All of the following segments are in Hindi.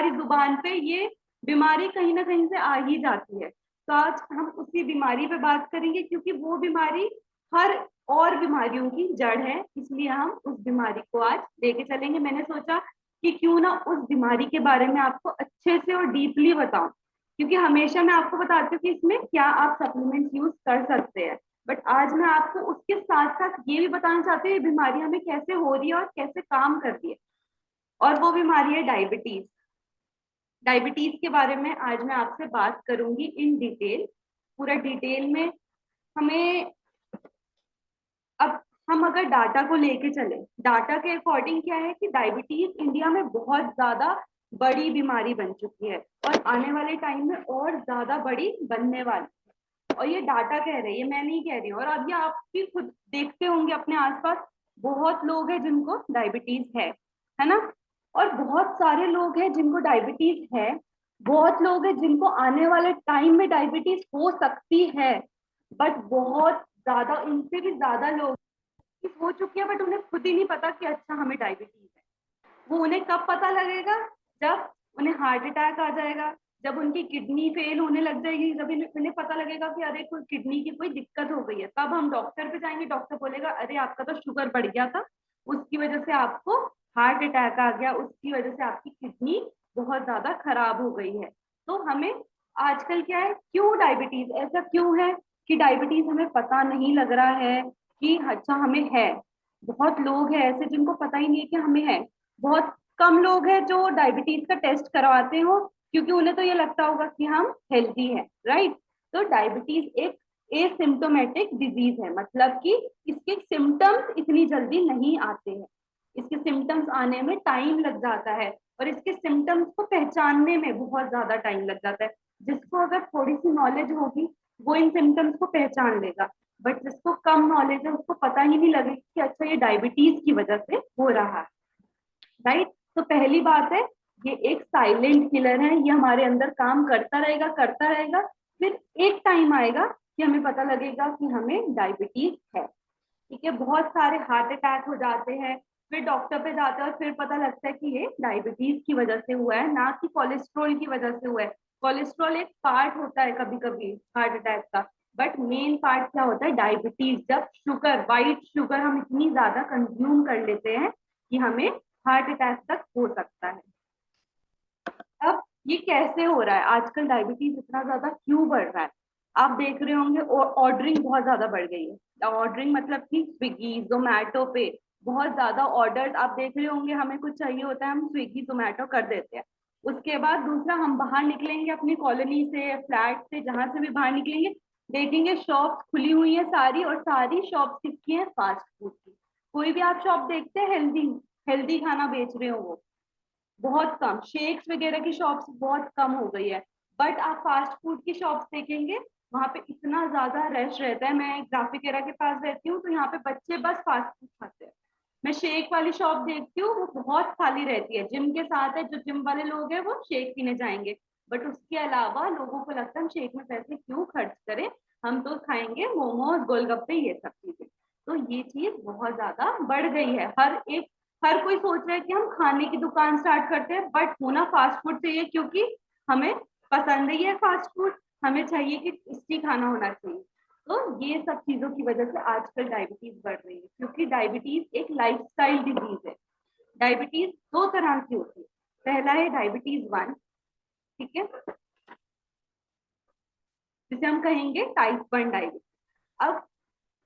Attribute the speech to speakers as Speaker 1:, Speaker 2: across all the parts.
Speaker 1: हमारी जुबान पे ये बीमारी कहीं ना कहीं से आ ही जाती है। तो आज हम उसी बीमारी पे बात करेंगे, क्योंकि वो बीमारी हर और बीमारियों की जड़ है, इसलिए हम उस बीमारी को आज लेके चलेंगे। मैंने सोचा कि क्यों ना उस बीमारी के बारे में आपको अच्छे से और डीपली बताऊं, क्योंकि हमेशा मैं आपको बताती हूँ कि इसमें क्या आप सप्लीमेंट यूज कर सकते हैं, बट आज मैं आपको उसके साथ साथ ये भी बताना चाहती हूँ ये बीमारी हमें कैसे हो रही है और कैसे काम कर रही है। और वो बीमारी है डायबिटीज। डायबिटीज के बारे में आज मैं आपसे बात करूंगी इन डिटेल, पूरा डिटेल में। हमें अब हम अगर डाटा को लेके चले, डाटा के अकॉर्डिंग क्या है कि डायबिटीज इंडिया में बहुत ज्यादा बड़ी बीमारी बन चुकी है और आने वाले टाइम में और ज्यादा बड़ी बनने वाली। और ये डाटा कह रही है, मैं नहीं कह रही हूँ। और अब ये आप भी खुद देखते होंगे अपने आसपास, बहुत लोग हैं जिनको डायबिटीज है ना। और बहुत सारे लोग हैं जिनको डायबिटीज है, बहुत लोग हैं जिनको आने वाले टाइम में डायबिटीज हो सकती है, बट बहुत ज्यादा, इनसे भी ज्यादा लोग हो चुकी है, बट उन्हें खुद ही नहीं पता कि अच्छा हमें डायबिटीज है। वो उन्हें कब पता लगेगा, जब उन्हें हार्ट अटैक आ जाएगा, जब उनकी किडनी फेल होने लग जाएगी, जब उन्हें पता लगेगा कि अरे कोई किडनी की कोई दिक्कत हो गई है, तब हम डॉक्टर पे जाएंगे। डॉक्टर बोलेगा अरे आपका तो शुगर बढ़ गया था, उसकी वजह से आपको हार्ट अटैक आ गया, उसकी वजह से आपकी किडनी बहुत ज्यादा खराब हो गई है। तो हमें आजकल क्या है, क्यों डायबिटीज ऐसा क्यों है कि डायबिटीज हमें पता नहीं लग रहा है कि अच्छा हमें है। बहुत लोग हैं ऐसे जिनको पता ही नहीं है कि हमें है। बहुत कम लोग हैं जो डायबिटीज का टेस्ट करवाते हो, क्योंकि उन्हें तो ये लगता होगा कि हम हेल्दी हैं, राइट। तो डायबिटीज एक एसिम्टोमेटिक डिजीज है, मतलब कि इसके सिम्टम्स इतनी जल्दी नहीं आते हैं, इसके सिम्टम्स आने में टाइम लग जाता है और इसके सिम्टम्स को पहचानने में बहुत ज्यादा टाइम लग जाता है। जिसको अगर थोड़ी सी नॉलेज होगी वो इन सिम्टम्स को पहचान लेगा, बट जिसको कम नॉलेज है उसको पता ही नहीं लगेगा कि अच्छा ये डायबिटीज की वजह से हो रहा है, राइट। तो पहली बात है, ये एक साइलेंट किलर है, ये हमारे अंदर काम करता रहेगा करता रहेगा, फिर एक टाइम आएगा कि हमें पता लगेगा कि हमें डायबिटीज है। ठीक है, बहुत सारे हार्ट अटैक हो जाते हैं, फिर डॉक्टर पे जाते हैं और फिर पता लगता है कि ये डायबिटीज की वजह से हुआ है, ना कि कोलेस्ट्रॉल की वजह से हुआ है। कोलेस्ट्रॉल एक पार्ट होता है कभी कभी हार्ट अटैक का, बट मेन पार्ट क्या होता है, डायबिटीज। जब शुगर, वाइट शुगर हम इतनी ज्यादा कंज्यूम कर लेते हैं कि हमें हार्ट अटैक तक हो सकता है। अब ये कैसे हो रहा है, आजकल डायबिटीज इतना ज्यादा क्यों बढ़ रहा है? आप देख रहे होंगे ऑर्डरिंग बहुत ज्यादा बढ़ गई है। ऑर्डरिंग मतलब कि स्विगी जोमेटो पे बहुत ज्यादा ऑर्डर आप देख रहे होंगे, हमें कुछ चाहिए होता है हम स्विगी जोमेटो कर देते हैं। उसके बाद दूसरा, हम बाहर निकलेंगे अपनी कॉलोनी से, फ्लैट से, जहां से भी बाहर निकलेंगे, देखेंगे शॉप्स खुली हुई है सारी, और सारी शॉप्स किसकी है, फास्ट फूड की। कोई भी आप शॉप देखते हैं हेल्दी हेल्दी खाना बेच रहे हो, वो बहुत कम। शेक्स वगैरह की शॉप्स बहुत कम हो गई है, बट आप फास्ट फूड की शॉप्स देखेंगे, वहां पे इतना ज्यादा रश रहता है। मैं ग्राफिक एरा के पास रहती हूँ, तो यहाँ पे बच्चे बस फास्ट फूड खाते हैं। मैं शेक वाली शॉप देखती हूँ, वो बहुत खाली रहती है। जिम के साथ है, जो जिम वाले लोग हैं वो शेक पीने जाएंगे, बट उसके अलावा लोगों को लगता है हम शेक में पैसे क्यों खर्च करें, हम तो खाएंगे मोमोज गोलगप्पे ये सब चीजें। तो ये चीज बहुत ज्यादा बढ़ गई है। हर कोई सोच रहा है कि हम खाने की दुकान स्टार्ट करते हैं, बट होना फास्ट फूड चाहिए, क्योंकि हमें पसंद ही है फास्ट फूड, हमें चाहिए कि टेस्टी खाना होना चाहिए। तो ये सब चीजों की वजह से आजकल डायबिटीज बढ़ रही है, क्योंकि डायबिटीज एक लाइफस्टाइल डिजीज है। डायबिटीज दो तरह की होती है, पहला है डायबिटीज 1, ठीक है, जिसे हम कहेंगे टाइप 1 डायबिटीज। अब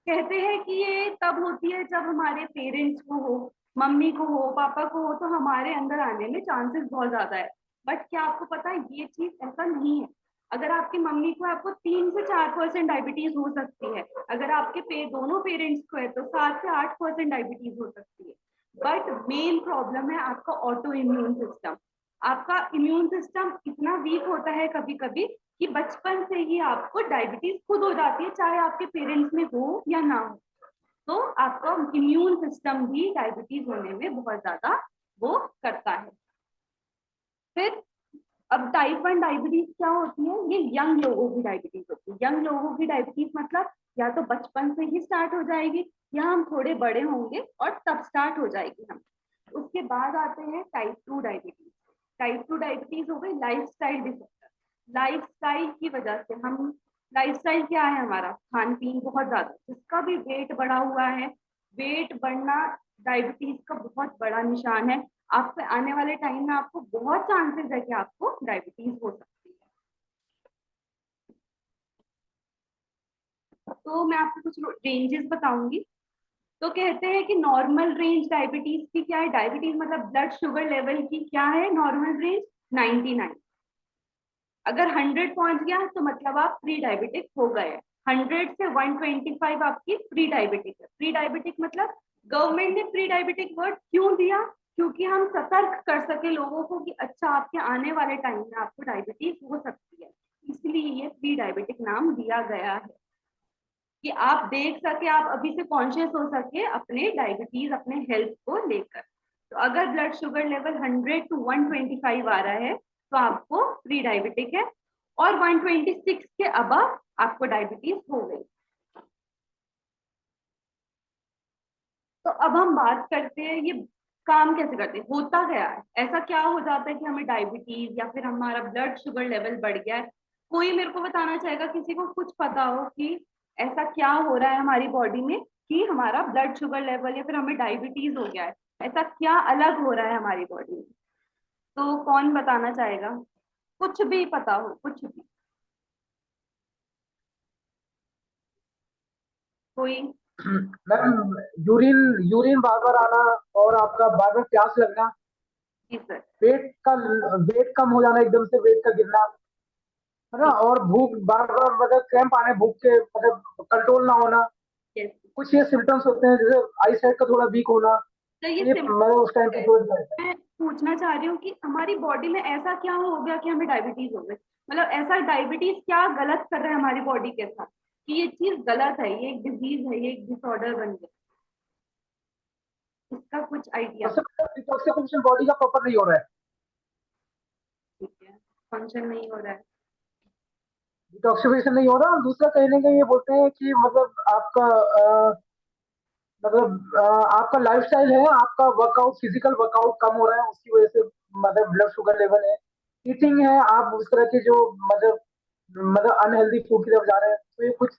Speaker 1: कहते हैं कि ये तब होती है जब हमारे पेरेंट्स को हो, मम्मी को हो, पापा को हो, तो हमारे अंदर आने में चांसेस बहुत ज्यादा है। बट क्या आपको पता है ये चीज ऐसा नहीं है। अगर आपकी मम्मी को है, आपको 3 से 4% डायबिटीज हो सकती है। अगर आपके दोनों पेरेंट्स को है तो 7 से 8% डायबिटीज हो सकती है। बट मेन प्रॉब्लम है आपका ऑटो इम्यून सिस्टम। आपका इम्यून सिस्टम इतना वीक होता है कभी कभी कि बचपन से ही आपको डायबिटीज खुद हो जाती है, चाहे आपके पेरेंट्स में हो या ना हो। तो आपका इम्यून सिस्टम भी डायबिटीज होने में बहुत ज्यादा वो करता है। फिर अब टाइप 1 डायबिटीज क्या होती है, ये यंग लोगों की डायबिटीज होती है। यंग लोगों की डायबिटीज मतलब या तो बचपन से ही स्टार्ट हो जाएगी, या हम थोड़े बड़े होंगे और तब स्टार्ट हो जाएगी हम। उसके बाद आते हैं टाइप 2 डायबिटीज। टाइप 2 डायबिटीज हो गई लाइफस्टाइल डिसऑर्डर। लाइफस्टाइल की वजह से हम, लाइफस्टाइल क्या है हमारा, खान पीन बहुत ज्यादा, जिसका भी वेट बढ़ा हुआ है, वेट बढ़ना डायबिटीज का बहुत बड़ा निशान है। आपके आने वाले टाइम में आपको बहुत चांसेस है कि आपको डायबिटीज हो सकती है। तो मैं आपको कुछ रेंजेस बताऊंगी। तो कहते हैं कि नॉर्मल रेंज डायबिटीज की क्या है, डायबिटीज मतलब ब्लड शुगर लेवल की क्या है नॉर्मल रेंज, 99। अगर 100 पहुंच गया तो मतलब आप प्री डायबिटिक हो गए। 100 से 125 आपकी प्री डायबिटिक है। प्री डायबिटिक मतलब गवर्नमेंट ने प्री डायबिटिक वर्ड क्यों दिया, क्योंकि हम सतर्क कर सके लोगों को कि अच्छा आपके आने वाले टाइम में आपको डायबिटीज हो सकती है, इसलिए ये प्री डायबिटिक नाम दिया गया है कि आप देख सके, आप अभी से कॉन्शियस हो सके अपने डायबिटीज, अपने हेल्थ को लेकर। तो अगर ब्लड शुगर लेवल 100 टू 125 आ रहा है तो आपको प्री डायबिटिक है, और 126 के अबव आपको डायबिटीज हो गई। तो अब हम बात करते हैं ये काम कैसे करते हैं, होता क्या है, ऐसा क्या हो जाता है कि हमें डायबिटीज या फिर हमारा ब्लड शुगर लेवल बढ़ गया है। कोई मेरे को बताना चाहेगा, किसी को कुछ पता हो कि ऐसा क्या हो रहा है हमारी बॉडी में कि हमारा ब्लड शुगर लेवल या फिर हमें डायबिटीज हो गया है, ऐसा क्या अलग हो रहा है हमारी बॉडी में? तो कौन बताना चाहेगा, कुछ भी पता हो, कुछ भी, कोई?
Speaker 2: मैम, यूरिन यूरिन बार बार आना, और आपका बार बार प्यास लगना,
Speaker 1: जी सर।
Speaker 2: पेट का वेट कम हो जाना, एकदम से वेट का गिरना, है ना,
Speaker 1: जी।
Speaker 2: और भूख बार बार, मतलब क्रैम्प आने, भूख के मतलब कंट्रोल ना होना।
Speaker 1: यस।
Speaker 2: कुछ ये सिम्टम्स होते हैं, जैसे आई साइड का थोड़ा वीक होना।
Speaker 1: तो ये
Speaker 2: ये
Speaker 1: सिम्टम
Speaker 2: मतलब उस टाइम पे जो है।
Speaker 1: मैं पूछना चाह रही हूँ कि हमारी बॉडी में ऐसा क्या हो गया कि हमें डायबिटीज हो गई, मतलब ऐसा डायबिटीज क्या गलत कर रहा है हमारी बॉडी के साथ कि ये चीज गलत है, ये एक डिजीज है, ये एक डिसऑर्डर बन गया, इसका कुछ आइडिया?
Speaker 2: सबसे पहले डिटॉक्सिफिकेशन बॉडी का प्रॉपर नहीं हो रहा है।
Speaker 1: ठीक है, फंक्शन नहीं हो रहा है।
Speaker 2: डिटॉक्सिफिकेशन नहीं हो रहा, और दूसरा कहीं ना कहीं ये बोलते हैं कि मतलब आपका मतलब आपका लाइफस्टाइल है, आपका वर्कआउट, फिजिकल वर्कआउट कम हो रहा है, उसकी वजह से मतलब ब्लड शुगर लेवल है। ईटिंग है, आप उस तरह के जो मतलब अनहेल्दी फूड की तरफ जा रहे हैं, तो ये कुछ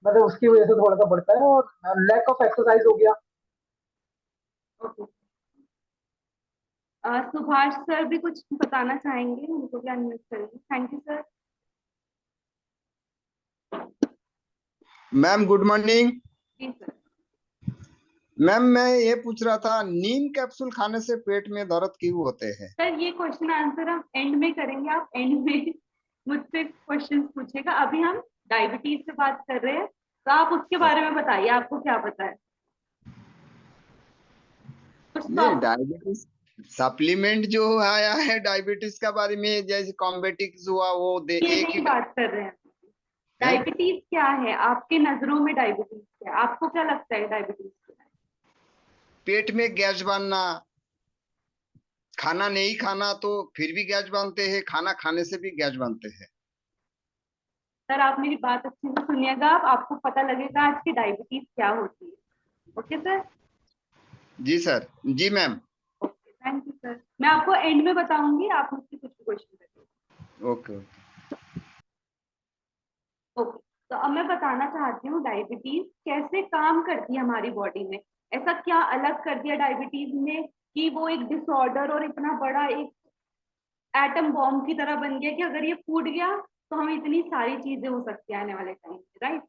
Speaker 2: मतलब उसकी वजह से थोड़ा सा बढ़ता है, और लैक ऑफ एक्सरसाइज हो गया।
Speaker 1: ओके। सुभाष सर भी कुछ बताना चाहेंगे, उनको भी अनम्यूट करेंगे। Thank you sir.
Speaker 3: Ma'am good morning.
Speaker 1: जी सर।
Speaker 3: मैम मैं ये पूछ रहा था, नीम कैप्सूल खाने से पेट में दर्द क्यों होते हैं?
Speaker 1: सर ये क्वेश्चन आंसर हम एंड में करेंगे, आप एंड में मुझसे क्वेश्चन पूछेगा, अभी हम डायबिटीज से बात कर रहे हैं, तो आप उसके बारे में बताइए, आपको क्या पता है कुछ तो।
Speaker 3: नहीं, डायबिटीज सप्लीमेंट जो आया है डायबिटीज का बारे में, जैसे कॉम्बेटिक्स हुआ वो दे
Speaker 1: ये
Speaker 3: एक
Speaker 1: नहीं
Speaker 3: ही
Speaker 1: बात कर रहे हैं।
Speaker 3: है।
Speaker 1: डायबिटीज क्या है आपके नजरों में, डायबिटीज क्या है, आपको क्या लगता है डायबिटीज क्या है?
Speaker 3: पेट में गैस बनना, खाना नहीं खाना तो फिर भी गैस बनते हैं, खाना खाने से भी गैस बनते हैं।
Speaker 1: सर आप मेरी बात अच्छे से सुनिएगा, आप आपको पता लगेगा आज की डायबिटीज क्या होती है। Okay sir.
Speaker 3: जी सर। जी ma'am.
Speaker 1: Okay, thank you sir, मैं आपको एंड में बताऊंगी, आप मुझसे कुछ क्वेश्चन करिए।
Speaker 3: Okay okay.
Speaker 1: ओके। तो अब मैं बताना चाहती हूँ डायबिटीज कैसे काम करती है हमारी बॉडी में, ऐसा क्या अलग कर दिया डायबिटीज ने कि वो एक डिसऑर्डर और इतना बड़ा एक एटम बॉम्ब की तरह बन गया कि अगर ये फूट गया तो हमें इतनी सारी चीजें हो सकती है आने वाले टाइम में, राइट?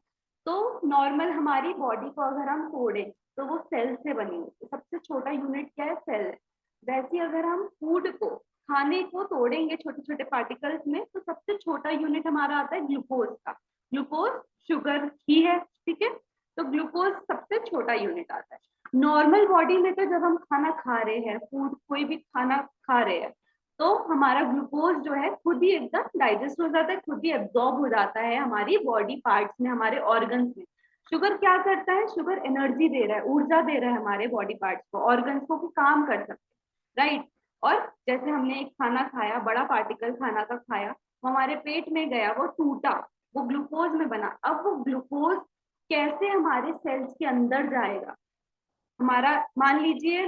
Speaker 1: तो नॉर्मल हमारी बॉडी को अगर हम तोड़े तो वो सेल से बनी है, तो सबसे छोटा यूनिट क्या है, सेल है। वैसे ही अगर हम फूड को, खाने को तोड़ेंगे छोटे छोटे पार्टिकल्स में, तो सबसे छोटा यूनिट हमारा आता है ग्लूकोज का। ग्लूकोज शुगर ही है, ठीक है? तो ग्लूकोज सबसे छोटा यूनिट आता है। नॉर्मल बॉडी में तो जब हम खाना खा रहे हैं, फूड कोई भी खाना खा रहे हैं, तो हमारा ग्लूकोज जो है खुद ही एकदम डाइजेस्ट हो जाता है, खुद ही एब्जॉर्ब हो जाता है हमारी बॉडी पार्ट्स में, हमारे ऑर्गन्स में। शुगर क्या करता है, शुगर एनर्जी दे रहा है, ऊर्जा दे रहा है हमारे बॉडी पार्ट्स को, ऑर्गन्स को, कि काम कर सकते, राइट? और जैसे हमने एक खाना खाया, बड़ा पार्टिकल खाना का खाया, वो हमारे पेट में गया, वो टूटा, वो ग्लूकोज में बना। अब वो ग्लूकोज कैसे हमारे सेल्स के अंदर जाएगा? हमारा मान लीजिए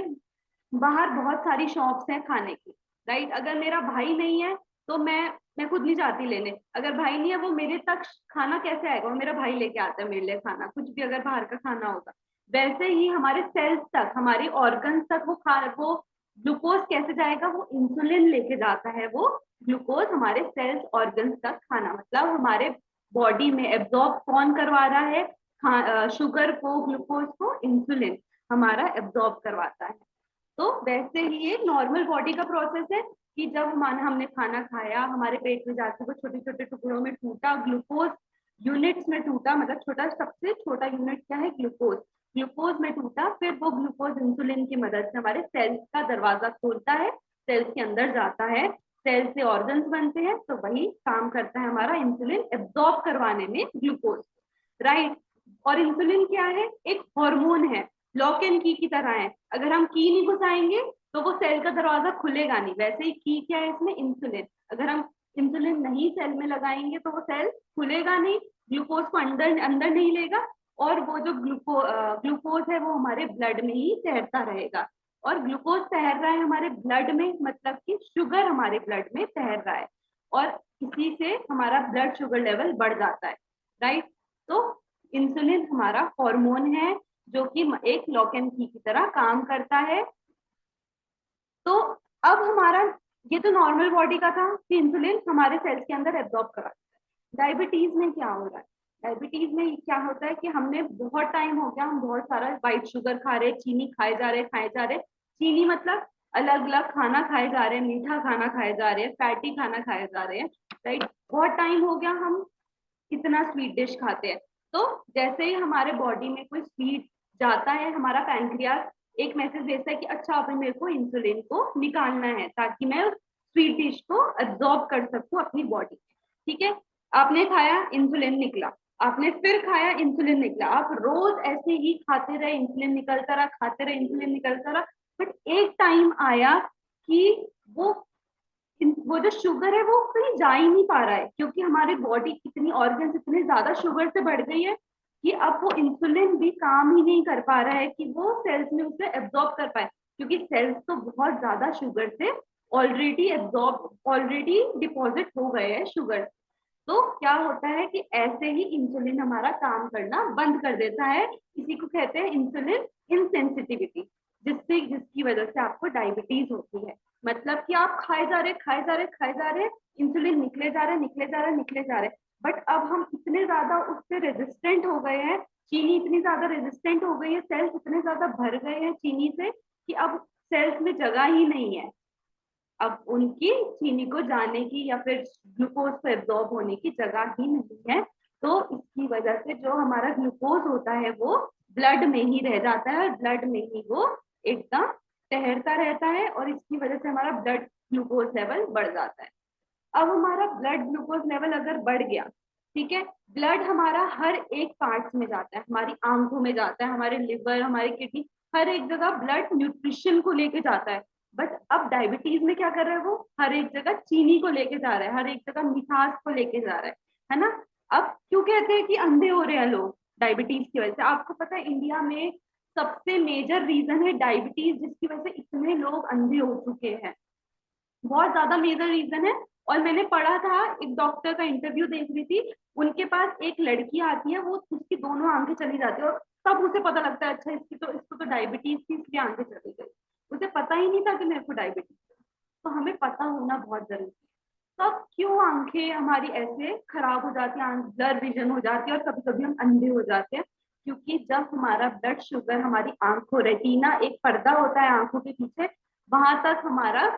Speaker 1: बाहर बहुत सारी शॉप्स हैं खाने की, राइट। अगर मेरा भाई नहीं है तो मैं खुद नहीं जाती लेने, अगर भाई नहीं है वो मेरे तक खाना कैसे आएगा, वो मेरा भाई लेके आता है मेरे लिए खाना, कुछ भी अगर बाहर का खाना होगा। वैसे ही हमारे सेल्स तक, हमारे ऑर्गन्स तक वो ग्लूकोज कैसे जाएगा, वो इंसुलिन लेके जाता है वो ग्लूकोज हमारे सेल्स ऑर्गन्स तक खाना, मतलब हमारे बॉडी में एब्जॉर्ब कौन करवा रहा है शुगर को, ग्लूकोज को, इंसुलिन हमारा एब्जॉर्ब करवाता है। तो वैसे ही ये नॉर्मल बॉडी का प्रोसेस है कि जब हमने खाना खाया, हमारे पेट में जाके वो छोटे छोटे टुकड़ों में टूटा, ग्लूकोज यूनिट्स में टूटा, मतलब छोटा, सबसे छोटा यूनिट क्या है, ग्लूकोज, ग्लूकोज में टूटा, फिर वो ग्लूकोज इंसुलिन की मदद से हमारे सेल्स का दरवाजा खोलता है, सेल्स के अंदर जाता है, सेल से ऑर्गन्स बनते हैं, तो वही काम करता है हमारा इंसुलिन एब्जॉर्ब करवाने में ग्लूकोज, राइट। और इंसुलिन क्या है, एक हार्मोन है, लॉक एंड की तरह है, अगर हम की नहीं घुसाएंगे तो वो सेल का दरवाजा खुलेगा नहीं। वैसे ही की क्या है इसमें, इंसुलिन, अगर हम इंसुलिन नहीं सेल में लगाएंगे तो वो सेल खुलेगा नहीं, ग्लूकोज को अंदर अंदर नहीं लेगा, और वो जो ग्लूकोज है वो हमारे ब्लड में ही तैरता रहेगा। और ग्लूकोज तैर रहा है हमारे ब्लड में, मतलब कि शुगर हमारे ब्लड में तैर रहा है, और इसी से हमारा ब्लड शुगर लेवल बढ़ जाता है, राइट। तो इंसुलिन हमारा हार्मोन है जो कि एक लॉक एंड की तरह काम करता है। तो अब हमारा, ये तो नॉर्मल बॉडी का था कि इंसुलिन हमारे सेल्स के अंदर एब्जॉर्ब करा। डायबिटीज में क्या हो रहा है, डायबिटीज में क्या होता है कि हमने बहुत टाइम हो गया, हम बहुत सारा व्हाइट शुगर खा रहे, चीनी खाए जा रहे, चीनी मतलब अलग अलग खाना खाए जा रहे हैं, मीठा खाना खाए जा रहे हैं, फैटी खाना खाए जा रहे हैं, राइट। बहुत टाइम हो गया हम कितना स्वीट डिश खाते हैं। तो जैसे ही हमारे बॉडी में कोई स्वीट जाता है, हमारा पैंक्रियास एक मैसेज भेजता है कि अच्छा अभी मेरे को इंसुलिन को निकालना है ताकि मैं स्वीट डिश को एब्जॉर्ब कर सकूं अपनी बॉडी, ठीक है। आपने खाया, इंसुलिन निकला, आपने फिर खाया, इंसुलिन निकला, आप रोज ऐसे ही खाते रहे, इंसुलिन निकलता रहा, खाते रहे, इंसुलिन निकलता रहा, बट एक टाइम आया कि वो जो शुगर है वो कहीं जा ही नहीं पा रहा है, क्योंकि हमारी बॉडी इतनी, ऑर्गन्स इतनी ज्यादा शुगर से बढ़ गई है कि अब वो इंसुलिन भी काम ही नहीं कर पा रहा है कि वो सेल्स में उसे एब्जॉर्ब कर पाए, क्योंकि सेल्स तो बहुत ज्यादा शुगर से ऑलरेडी डिपॉजिट हो गए हैं शुगर। तो क्या होता है कि ऐसे ही इंसुलिन हमारा काम करना बंद कर देता है, इसी को कहते हैं इंसुलिन इनसेंसिटिविटी, जिसकी वजह से आपको डायबिटीज होती है। मतलब कि आप खाए जा रहे, इंसुलिन निकले जा रहे, निकले जा रहे, बट अब हम इतने ज्यादा उससे रेजिस्टेंट हो गए हैं, चीनी इतनी ज्यादा रेजिस्टेंट हो गई है, सेल्स इतने ज्यादा भर गए हैं चीनी से कि अब सेल्स में जगह ही नहीं है, अब उनकी चीनी को जाने की या फिर ग्लूकोज को एब्जॉर्ब होने की जगह ही नहीं है। तो इसकी वजह से जो हमारा ग्लूकोज होता है वो ब्लड में ही रह जाता है, ब्लड में ही वो एकदम तैरता रहता है, और इसकी वजह से हमारा ब्लड ग्लूकोज लेवल बढ़ जाता है। अब हमारा ब्लड ग्लूकोज लेवल अगर बढ़ गया, ठीक है, ब्लड हमारा हर एक पार्ट में जाता है, हमारी आंखों में जाता है, हमारे लिवर, हमारे किडनी, हर एक जगह ब्लड न्यूट्रिशन को लेके जाता है। बट अब डायबिटीज में क्या कर रहा है, वो हर एक जगह चीनी को लेके जा रहा है, हर एक जगह मिठास को लेके जा रहा है ना। अब क्यों कहते हैं कि अंधे हो रहे हैं लोग डायबिटीज की वजह से, आपको पता है इंडिया में सबसे मेजर रीजन है डायबिटीज, जिसकी वजह से इतने लोग अंधे हो चुके हैं, बहुत ज्यादा मेजर रीजन है। और मैंने पढ़ा था, एक डॉक्टर का इंटरव्यू देख रही थी, उनके पास एक लड़की आती है, वो उसकी दोनों आंखें चली जाती है, और तब उसे पता लगता है अच्छा इसको तो डायबिटीज थी इसलिए आंखें चली गई, उसे पता ही नहीं था कि मेरे को डायबिटीज है। तो हमें पता होना बहुत जरूरी है। तब क्यों आंखें हमारी ऐसे खराब हो जाती है, ब्लर विजन हो जाती है, और कभी कभी हम अंधे हो जाते हैं, क्योंकि जब हमारा ब्लड शुगर हमारी आंखों, रेटिना एक पर्दा होता है आंखों के पीछे, वहां तक हमारा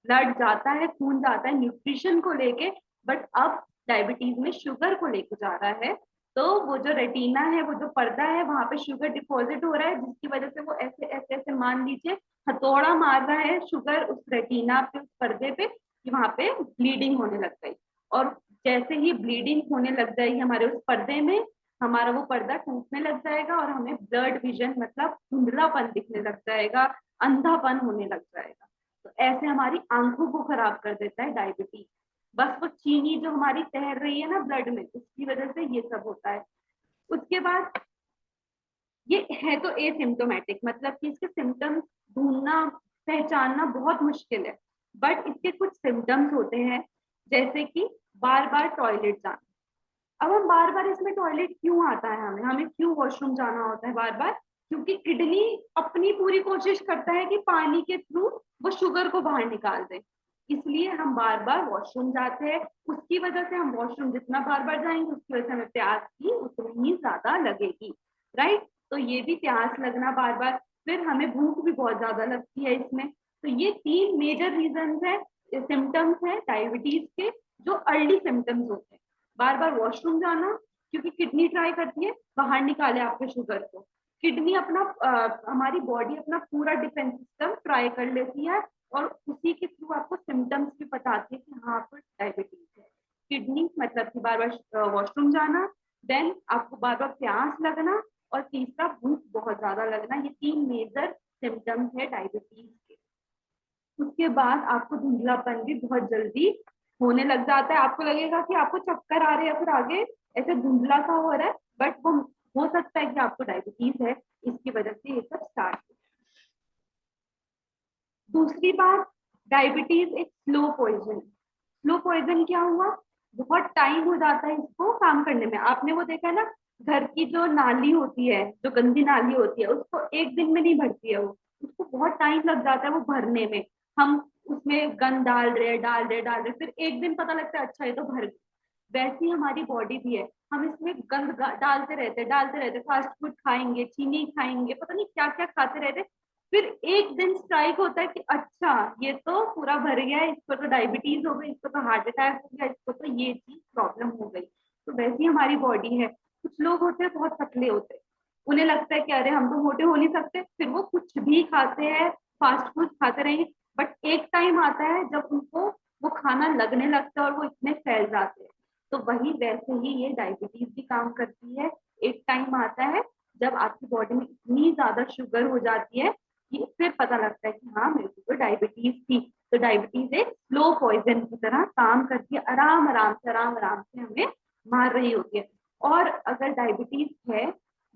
Speaker 1: ब्लड जाता है, खून जाता है न्यूट्रिशन को लेके, बट अब डायबिटीज में शुगर को लेके जा रहा है। तो वो जो रेटिना है, वो जो पर्दा है, वहां पे शुगर डिपॉजिट हो रहा है, जिसकी वजह से वो ऐसे ऐसे ऐसे मान लीजिए हथौड़ा मार रहा है शुगर उस रेटिना पे, उस पर्दे पे, कि वहां पे ब्लीडिंग होने लग गई। और जैसे ही ब्लीडिंग होने लग जाएगी हमारे उस पर्दे में, हमारा वो पर्दा टूटने लग जाएगा, और हमें ब्लड विजन मतलब धुंधलापन दिखने लग जाएगा, अंधापन होने लग जाएगा। तो ऐसे हमारी आंखों को खराब कर देता है डायबिटीज, बस वो चीनी जो हमारी तैर रही है ना ब्लड में, उसकी वजह से ये सब होता है। उसके बाद ये है तो एसिम्टोमेटिक, मतलब कि इसके सिम्टम्स ढूंढना, पहचानना बहुत मुश्किल है। बट इसके कुछ सिम्टम्स होते हैं, जैसे कि बार बार टॉयलेट जाना। अब हम बार बार इसमें टॉयलेट क्यों आता है, हमें हमें क्यों वॉशरूम जाना होता है बार बार? क्योंकि किडनी अपनी पूरी कोशिश करता है कि पानी के थ्रू वो शुगर को बाहर निकाल दे, इसलिए हम बार बार वॉशरूम जाते हैं। उसकी वजह से हम वॉशरूम जितना बार बार जाएंगे उसकी वजह से हमें प्यास की उतनी ही ज्यादा लगेगी, राइट। तो ये भी प्यास लगना बार बार, फिर हमें भूख भी बहुत ज्यादा लगती है इसमें। तो ये 3 मेजर रीजन है, सिम्टम्स है डायबिटीज के, जो अर्ली सिम्टम्स होते हैं। बार बार वॉशरूम जाना, क्योंकि किडनी ट्राई करती है बाहर निकाले आपके शुगर को। किडनी अपना हमारी बॉडी अपना पूरा डिफेंस सिस्टम ट्राई कर लेती है, और उसी के थ्रू आपको सिम्टम्स भी बताती है कि हाँ आपको डायबिटीज है। किडनी मतलब कि बार बार वॉशरूम जाना, देन आपको बार बार प्यास लगना, और तीसरा भूख बहुत ज्यादा लगना। ये 3 मेजर सिम्टम्स है डायबिटीज के। उसके बाद आपको धुंधलापन भी बहुत जल्दी होने लग जाता है, आपको लगेगा कि आपको चक्कर आ रहे हैं, फिर आगे ऐसे धुंधला सा हो रहा है, बट वो हो सकता है कि आपको डायबिटीज है, इसकी वजह से ये सब स्टार्ट हो। दूसरी बात, डायबिटीज एक स्लो पॉइजन। स्लो पॉइजन क्या हुआ? बहुत टाइम हो जाता है इसको काम करने में। आपने वो देखा है ना, घर की जो नाली होती है, जो गंदी नाली होती है, उसको एक दिन में नहीं भरती है वो, उसको बहुत टाइम लग जाता है वो भरने में। हम उसमें गंद डाल रहे, फिर एक दिन पता लगता है अच्छा ये तो भर गई। वैसी हमारी बॉडी भी है, हम इसमें गंद डालते रहते, फास्ट फूड खाएंगे, चीनी खाएंगे, पता नहीं क्या क्या खाते रहते, फिर एक दिन स्ट्राइक होता है कि अच्छा ये तो पूरा भर गया है, इसको तो डायबिटीज हो गई, इसको तो हार्ट अटैक हो गया, इसको तो ये चीज प्रॉब्लम हो गई। तो वैसी हमारी बॉडी है। कुछ लोग होते हैं बहुत पतले होते हैं, उन्हें लगता है कि अरे हम तो मोटे हो नहीं सकते, फिर वो कुछ भी खाते हैं, फास्ट फूड खाते रहेंगे। बट एक टाइम आता है जब उनको वो खाना लगने लगता है और वो इतने फैल जाते हैं। तो वही वैसे ही ये डायबिटीज भी काम करती है। एक टाइम आता है जब आपकी बॉडी में इतनी ज्यादा शुगर हो जाती है कि फिर पता लगता है कि हाँ मेरे को तो डायबिटीज थी। तो डायबिटीज एक स्लो पॉइजन की तरह काम करती है, आराम आराम से हमें मार रही होती है। और अगर डायबिटीज है,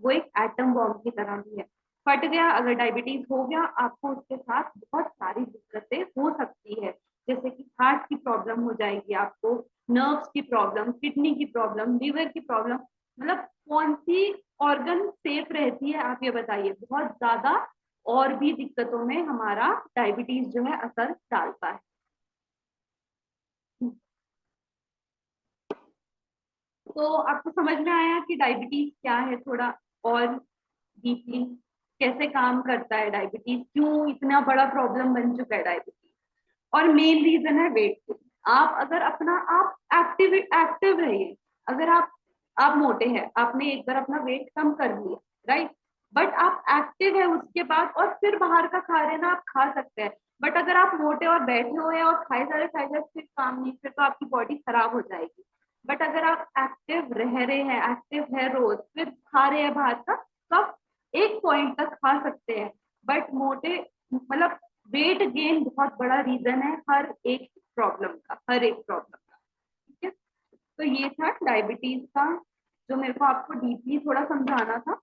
Speaker 1: वो एक एटम बॉम्ब की तरह भी है। फट गया, अगर डायबिटीज हो गया, आपको उसके साथ बहुत सारी दिक्कतें हो सकती है, जैसे कि हार्ट की प्रॉब्लम हो जाएगी, आपको नर्व्स की प्रॉब्लम, किडनी की प्रॉब्लम, लीवर की प्रॉब्लम। मतलब कौन सी ऑर्गन सेफ रहती है आप ये बताइए? बहुत ज्यादा और भी दिक्कतों में हमारा डायबिटीज जो है असर डालता है। तो आपको समझ में आया कि डायबिटीज क्या है, थोड़ा और डीपली कैसे काम करता है डायबिटीज, क्यों इतना बड़ा प्रॉब्लम बन चुका है डायबिटीज। और मेन रीजन है वेट गेन। आप अगर अपना आप एक्टिव रहिए, अगर आप मोटे हैं, आपने एक बार अपना वेट कम कर लिया, राइट, बट आप एक्टिव है उसके बाद, और फिर बाहर का खा रहे हैं ना, आप खा सकते हैं। बट अगर आप मोटे और बैठे हुए हैं और खाए जा रहे, फिर काम नहीं, फिर तो आपकी बॉडी खराब हो जाएगी। बट अगर आप एक्टिव रह रहे हैं, एक्टिव है रोज, फिर खा रहे हैं बाहर का, तो आप एक पॉइंट तक खा सकते हैं। बट मोटे मतलब वेट गेन बहुत बड़ा रीजन है हर एक प्रॉब्लम का, हर एक प्रॉब्लम का, ठीक है। तो ये था डायबिटीज का, जो मेरे को आपको डीपली थोड़ा समझाना था।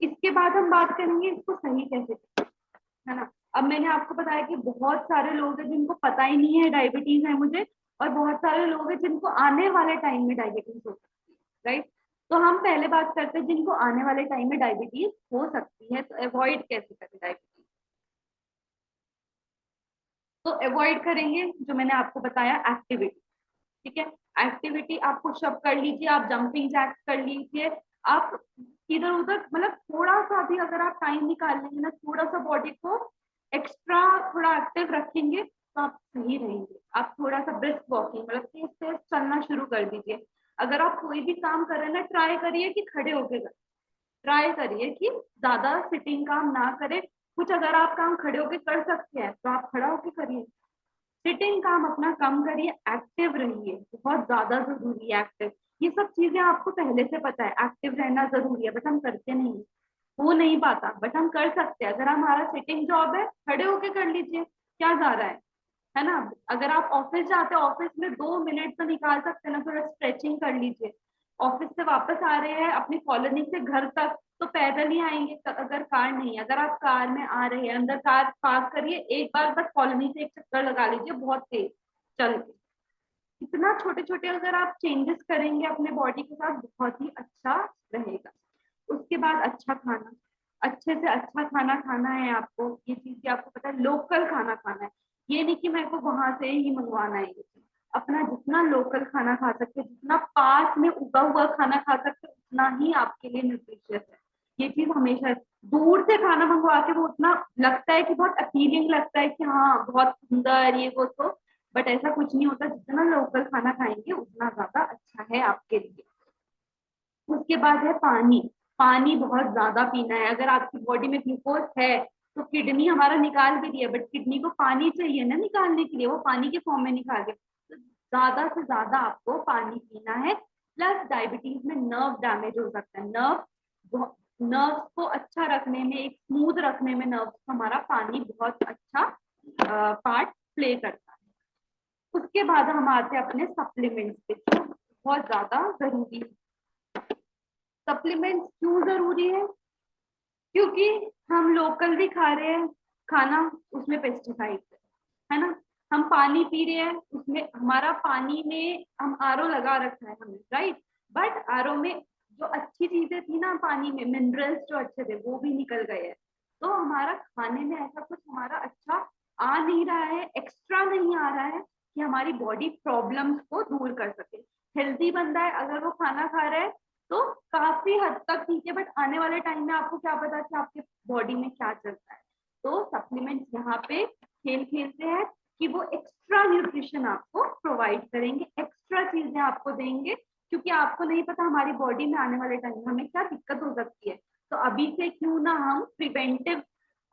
Speaker 1: इसके बाद हम बात करेंगे इसको सही कैसे करें, है ना। अब मैंने आपको बताया कि बहुत सारे लोग हैं जिनको पता ही नहीं है डायबिटीज है मुझे, और बहुत सारे लोग हैं जिनको आने वाले टाइम में डायबिटीज हो सकती है, राइट। तो हम पहले बात करते हैं जिनको आने वाले टाइम में डायबिटीज हो सकती है, तो अवॉइड कैसे करें डायबिटीज। तो अवॉइड करेंगे जो मैंने आपको बताया, एक्टिविटी, ठीक है। एक्टिविटी आप पुशअप कर लीजिए, आप जंपिंग जैक्स कर लीजिए, आप इधर उधर मतलब थोड़ा सा भी अगर आप टाइम निकाल लेंगे ना, थोड़ा सा बॉडी को एक्स्ट्रा थोड़ा एक्टिव रखेंगे, तो आप सही रहेंगे। आप थोड़ा सा ब्रिस्क वॉकिंग मतलब तेज तेज चलना शुरू कर दीजिए। अगर आप कोई भी काम कर रहे हैं ना, ट्राई करिए कि खड़े होके करें, ट्राई करिए कि ज्यादा सिटिंग काम ना करें। कुछ अगर आप काम खड़े होके कर सकते हैं तो आप खड़ा होके करिए, सिटिंग काम अपना कम करिए, एक्टिव रहिए, बहुत ज्यादा जरूरी है एक्टिव। ये सब चीजें आपको पहले से पता है, एक्टिव रहना जरूरी है, बट हम करते नहीं, हो नहीं पाता, बट हम कर सकते हैं। अगर हमारा सिटिंग जॉब है, खड़े होके कर लीजिए, क्या जा रहा है ना। अगर आप ऑफिस जाते हैं, ऑफिस में 2 मिनट तो निकाल सकते हैं ना, थोड़ा स्ट्रेचिंग कर लीजिए। ऑफिस से वापस आ रहे हैं अपनी कॉलोनी से घर तक, तो पैदल ही आएंगे अगर कार नहीं है। अगर आप कार में आ रहे हैं, अंदर कार पार्क करिए, एक बार बस कॉलोनी से एक चक्कर लगा लीजिए बहुत तेज चल के। इतना छोटे छोटे अगर आप चेंजेस करेंगे अपने बॉडी के साथ, बहुत ही अच्छा रहेगा। उसके बाद अच्छा खाना, अच्छे से अच्छा खाना खाना है आपको। ये चीज आपको पता है, लोकल खाना खाना है। ये नहीं कि मेरे को वहां से ही मंगवाना है। ये चीज अपना जितना लोकल खाना खा सकते, जितना पास में उगा हुआ खाना खा सकते, उतना ही आपके लिए न्यूट्रिशियस है। ये चीज हमेशा, दूर से खाना मंगवा के वो उतना लगता है कि बहुत अपीलिंग लगता है कि हाँ बहुत सुंदर ये वो, तो बट ऐसा कुछ नहीं होता। जितना लोकल खाना खाएंगे उतना ज्यादा अच्छा है आपके लिए। उसके बाद है पानी। पानी बहुत ज्यादा पीना है। अगर आपकी बॉडी में ग्लूकोज है तो किडनी हमारा निकाल भी दिया, बट किडनी को पानी चाहिए ना निकालने के लिए, वो पानी के फॉर्म में निकाल दे। तो ज्यादा से ज्यादा आपको पानी पीना है। प्लस डायबिटीज में नर्व डैमेज हो सकता है। नर्व्स को अच्छा रखने में, एक स्मूथ रखने में नर्व्स को हमारा पानी बहुत अच्छा पार्ट प्ले करता है। उसके बाद हम आते हैं अपने सप्लीमेंट्स पे, जो बहुत ज्यादा जरूरी है। सप्लीमेंट्स क्यों जरूरी है? क्योंकि हम लोकल भी खा रहे हैं खाना, उसमें पेस्टिसाइड है ना। हम पानी पी रहे हैं, उसमें हमारा पानी में हम आरओ लगा रखा है हमने, राइट। बट आरओ में जो अच्छी चीजें थी ना, पानी में मिनरल्स जो अच्छे थे वो भी निकल गए हैं। तो हमारा खाने में ऐसा कुछ हमारा अच्छा आ नहीं रहा है, एक्स्ट्रा नहीं आ रहा है कि हमारी बॉडी प्रॉब्लम्स को दूर कर सके। हेल्दी बंदा है, अगर वो खाना खा रहा है तो काफी हद तक ठीक है, बट आने वाले टाइम में आपको क्या पता कि आपके बॉडी में क्या चलता है। तो सप्लीमेंट्स यहाँ पे खेल खेलते हैं कि वो एक्स्ट्रा न्यूट्रिशन आपको प्रोवाइड करेंगे, एक्स्ट्रा चीजें आपको देंगे, क्योंकि आपको नहीं पता हमारी बॉडी में आने वाले टाइम में हमें क्या दिक्कत हो सकती है। तो अभी से क्यों ना हम प्रिवेंटिव,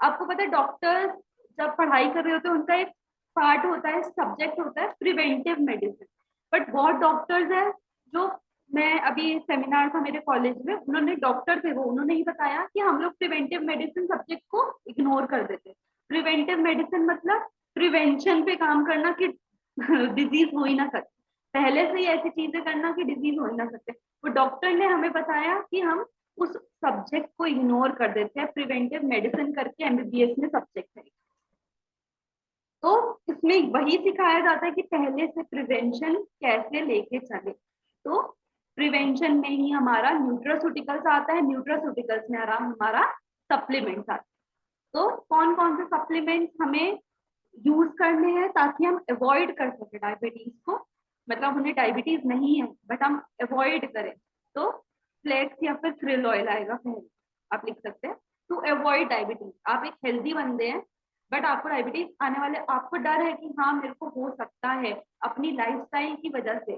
Speaker 1: आपको पता है डॉक्टर्स जब पढ़ाई कर रहे होते हैं उनका एक पार्ट होता है, सब्जेक्ट होता है प्रिवेंटिव मेडिसिन। बट बहुत डॉक्टर्स है जो, मैं अभी सेमिनार था मेरे कॉलेज में, उन्होंने डॉक्टर थे वो, उन्होंने ही बताया कि हम लोग प्रिवेंटिव मेडिसिन सब्जेक्ट को इग्नोर कर देते। प्रिवेंटिव मेडिसिन मतलब प्रिवेंशन पे काम करना कि डिजीज हो ही ना सकते, पहले से ही ऐसी चीजें करना कि डिजीज हो ही ना सकते। वो डॉक्टर ने हमें बताया कि हम उस सब्जेक्ट को इग्नोर कर देते हैं, प्रिवेंटिव मेडिसिन करके एमबीबीएस में सब्जेक्ट है। तो इसमें वही सिखाया जाता है कि पहले से प्रिवेंशन कैसे लेके चले। तो प्रिवेंशन में ही हमारा न्यूट्रास्यूटिकल्स आता है, न्यूट्रास्यूटिकल्स में हमारा सप्लीमेंट्स आता है। तो कौन कौन से सप्लीमेंट्स हमें यूज करने हैं ताकि हम अवॉइड कर सके डायबिटीज को, मतलब उन्हें डायबिटीज नहीं है बट हम अवॉइड करें। तो फ्लेक्स या फिर krill ऑयल आएगा पहले, आप लिख सकते हैं। टू अवॉइड डायबिटीज, आप एक हेल्दी बंदे हैं बट आपको डायबिटीज आने वाले, आपको डर है कि हाँ मेरे को हो सकता है अपनी लाइफस्टाइल की वजह से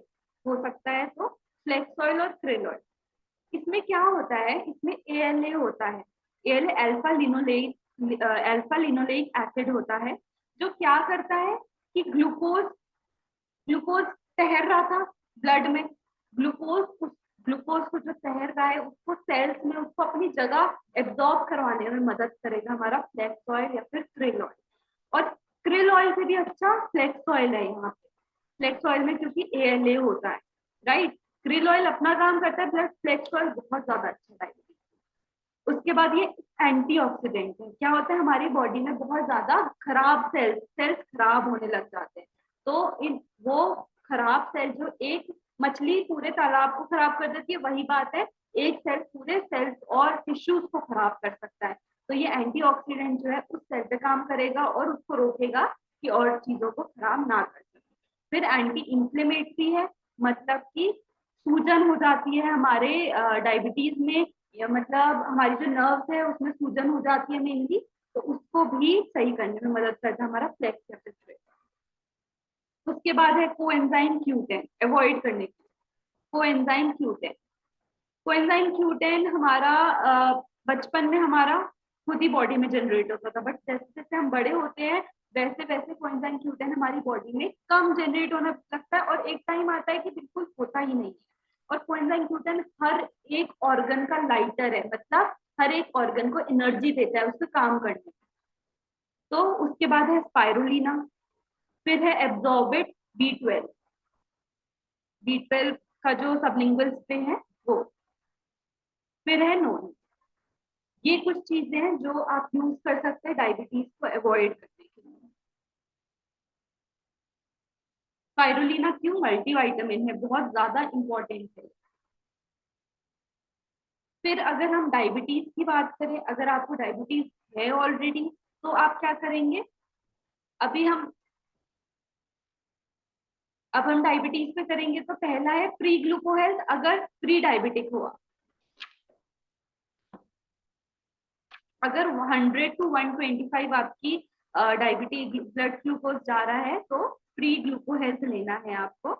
Speaker 1: हो सकता है, तो फ्लेक्स ऑयल और krill ऑयल। इसमें क्या होता है, इसमें ALA होता है, ALA अल्फा लिनोलेइक एसिड होता है, जो क्या करता है कि ग्लूकोज ग्लूकोज तैर रहा था ब्लड में, ग्लूकोज को जो तैर रहा है उसको सेल्स में, उसको अपनी जगह एब्जॉर्ब करवाने में मदद करेगा हमारा फ्लेक्स ऑयल या फिर krill ऑयल। और krill ऑयल से भी अच्छा फ्लेक्स ऑयल है यहाँ पे, फ्लेक्स ऑयल में क्योंकि ALA होता है, राइट। krill ऑयल अपना काम करता है, प्लस फ्लेक्स ऑयल बहुत ज्यादा अच्छा है। उसके बाद ये एंटीऑक्सीडेंट है। क्या होता है, हमारी बॉडी में बहुत ज्यादा खराब सेल्स खराब होने लग जाते हैं। तो इन वो खराब सेल, जो एक मछली पूरे तालाब को खराब कर देती है, वही बात है एक सेल पूरे सेल्स और टिश्यूज को खराब कर सकता है। तो ये एंटीऑक्सीडेंट जो है उस सेल पे काम करेगा और उसको रोकेगा कि और चीजों को खराब ना कर सके। फिर एंटी इंफ्लेमेटरी है, मतलब कि सूजन हो जाती है हमारे डायबिटीज में, या मतलब हमारी जो नर्व्स है उसमें सूजन हो जाती है मेनली, तो उसको भी सही करने में मदद करता है हमारा फ्लेक्स एसिड। उसके बाद है कोएंजाइम Q10, अवॉइड करने की कोएंजाइम Q10। कोएंजाइम Q10 हमारा बचपन में हमारा खुद ही बॉडी में जनरेट होता था, बट जैसे जैसे हम बड़े होते हैं वैसे वैसे कोएंजाइम Q10 हमारी बॉडी में कम जनरेट होने लगता है, और एक टाइम आता है कि बिल्कुल होता ही नहीं है। और कोएंजाइम Q10 हर एक ऑर्गन का लाइटर है, मतलब हर एक ऑर्गन को एनर्जी देता है उससे काम करने में। तो उसके बाद है स्पाइरुलिना, फिर है एब्जॉर्बेट B12। का जो सबलिंगुअल स्प्रे है वो। फिर है नोनी। ये कुछ चीजें हैं जो आप यूज कर सकते हैं डायबिटीज को अवॉइड करने के लिए। स्पाइरुलिना क्यों? मल्टीविटामिन है, बहुत ज्यादा इंपॉर्टेंट है। फिर अगर हम डायबिटीज की बात करें, अगर आपको डायबिटीज है ऑलरेडी तो आप क्या करेंगे? अभी हम अब हम डायबिटीज पे करेंगे तो पहला है प्री ग्लूको हेल्थ। अगर प्री डायबिटिक हुआ, अगर 100 to 125 आपकी डायबिटीज ब्लड ग्लूकोज जा रहा है तो प्री ग्लूको हेल्थ लेना है आपको।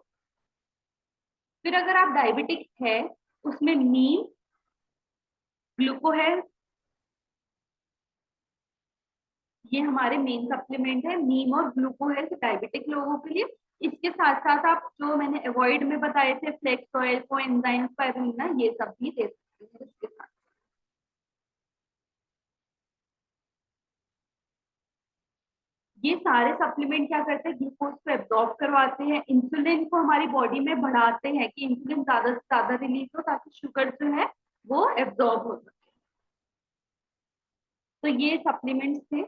Speaker 1: फिर अगर आप डायबिटिक है उसमें नीम, ग्लूको हेल्थ, ये हमारे मेन सप्लीमेंट है, नीम और ग्लूको हेल्थ डायबिटिक लोगों के लिए। इसके साथ साथ आप जो मैंने अवॉइड में बताए थे फ्लेक्स ऑयल, कोएंजाइम, स्पाइरुलिना, ये सब भी दे सकते हैं इसके साथ। ये सारे सप्लीमेंट क्या करते हैं? ग्लूकोज को एब्जॉर्ब करवाते हैं, इंसुलिन को हमारी बॉडी में बढ़ाते हैं कि इंसुलिन ज्यादा से ज्यादा रिलीज हो ताकि शुगर जो है वो एब्जॉर्ब हो सके। तो ये सप्लीमेंट्स थे।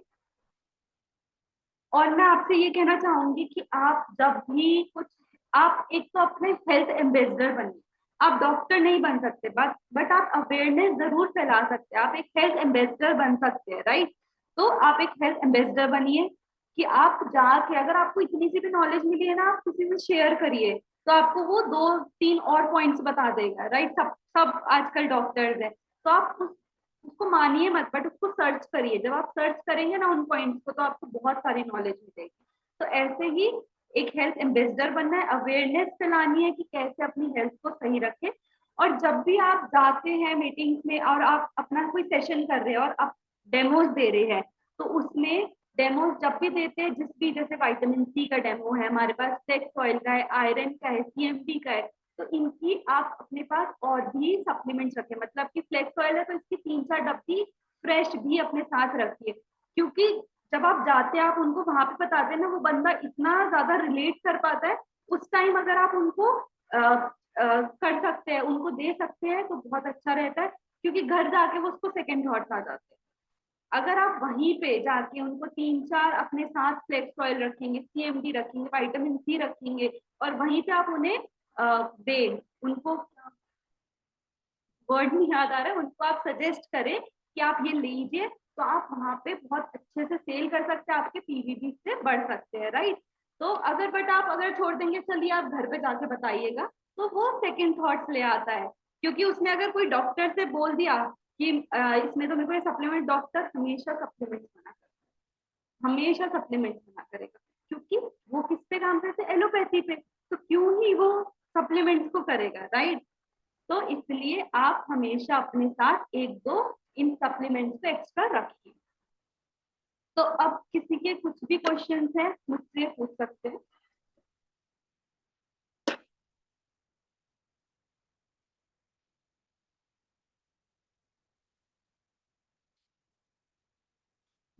Speaker 1: और मैं आपसे ये कहना चाहूंगी कि आप जब भी कुछ, आप एक तो अपने हेल्थ एम्बेसडर बनिए। आप डॉक्टर नहीं बन सकते बट आप अवेयरनेस जरूर फैला सकते हैं। आप एक हेल्थ एम्बेसडर बन सकते हैं, राइट? तो आप एक हेल्थ एम्बेसडर बनिए कि आप जाके, अगर आपको इतनी सी भी नॉलेज मिली है ना, आप किसी से शेयर करिए तो आपको वो दो तीन और पॉइंट्स बता देगा, राइट? सब सब आजकल डॉक्टर्स है, तो आप उसको मानिए मत बट उसको सर्च करिए। जब आप सर्च करेंगे ना उन पॉइंट्स को तो आपको बहुत सारी नॉलेज मिलेगी। तो ऐसे ही एक हेल्थ एम्बेसडर बनना है, अवेयरनेस फैलानी है कि कैसे अपनी हेल्थ को सही रखें। और जब भी आप जाते हैं मीटिंग्स में और आप अपना कोई सेशन कर रहे हैं और आप डेमोज दे रहे हैं, तो उसमें डेमोज जब भी देते हैं, जिस भी, जैसे विटामिन सी का डेमो है हमारे पास, फ्लेक्स ऑयल का है, आयरन का है, सीएमडी का है, तो इनकी आप अपने पास और भी सप्लीमेंट्स रखें। मतलब कि फ्लेक्स ऑयल है तो इसकी 3-4 डब्बी फ्रेश भी अपने साथ रखिए। क्योंकि जब आप जाते हैं, आप उनको वहां पे बताते हैं ना, वो बंदा इतना ज्यादा रिलेट कर पाता है। उस टाइम अगर आप उनको कर सकते हैं, उनको दे सकते हैं तो बहुत अच्छा रहता है। क्योंकि घर जाके वो उसको सेकेंड थॉट्स आ जाते हैं। अगर आप वहीं पे जाके उनको 3-4 अपने साथ फ्लेक्स ऑयल रखेंगे, सीएमडी रखेंगे, विटामिन सी रखेंगे, और वहीं पे आप उन्हें दे उनको, वर्ड नहीं याद आ रहा है, उनको आप सजेस्ट करें कि आप ये लीजिए, तो आप वहां पे बहुत अच्छे से सेल कर सकते हैं, आपके पीवीबी से बढ़ सकते हैं, राइट? तो अगर बट आप अगर छोड़ देंगे, चलिए आप घर पे जाके बताइएगा, तो वो सेकंड थॉट्स ले आता है। क्योंकि उसने अगर कोई डॉक्टर से बोल दिया कि इसमें तो मेरे को ये सप्लीमेंट, डॉक्टर हमेशा सप्लीमेंट मना करेगा, हमेशा सप्लीमेंट मना करेगा। क्योंकि वो किस पे काम करते हैं? एलोपैथी पे। तो क्यों ही वो सप्लीमेंट्स को करेगा, राइट? तो इसलिए आप हमेशा अपने साथ एक दो इन सप्लीमेंट्स को एक्स्ट्रा रखिए। तो अब किसी के कुछ भी क्वेश्चंस है मुझसे पूछ सकते हैं।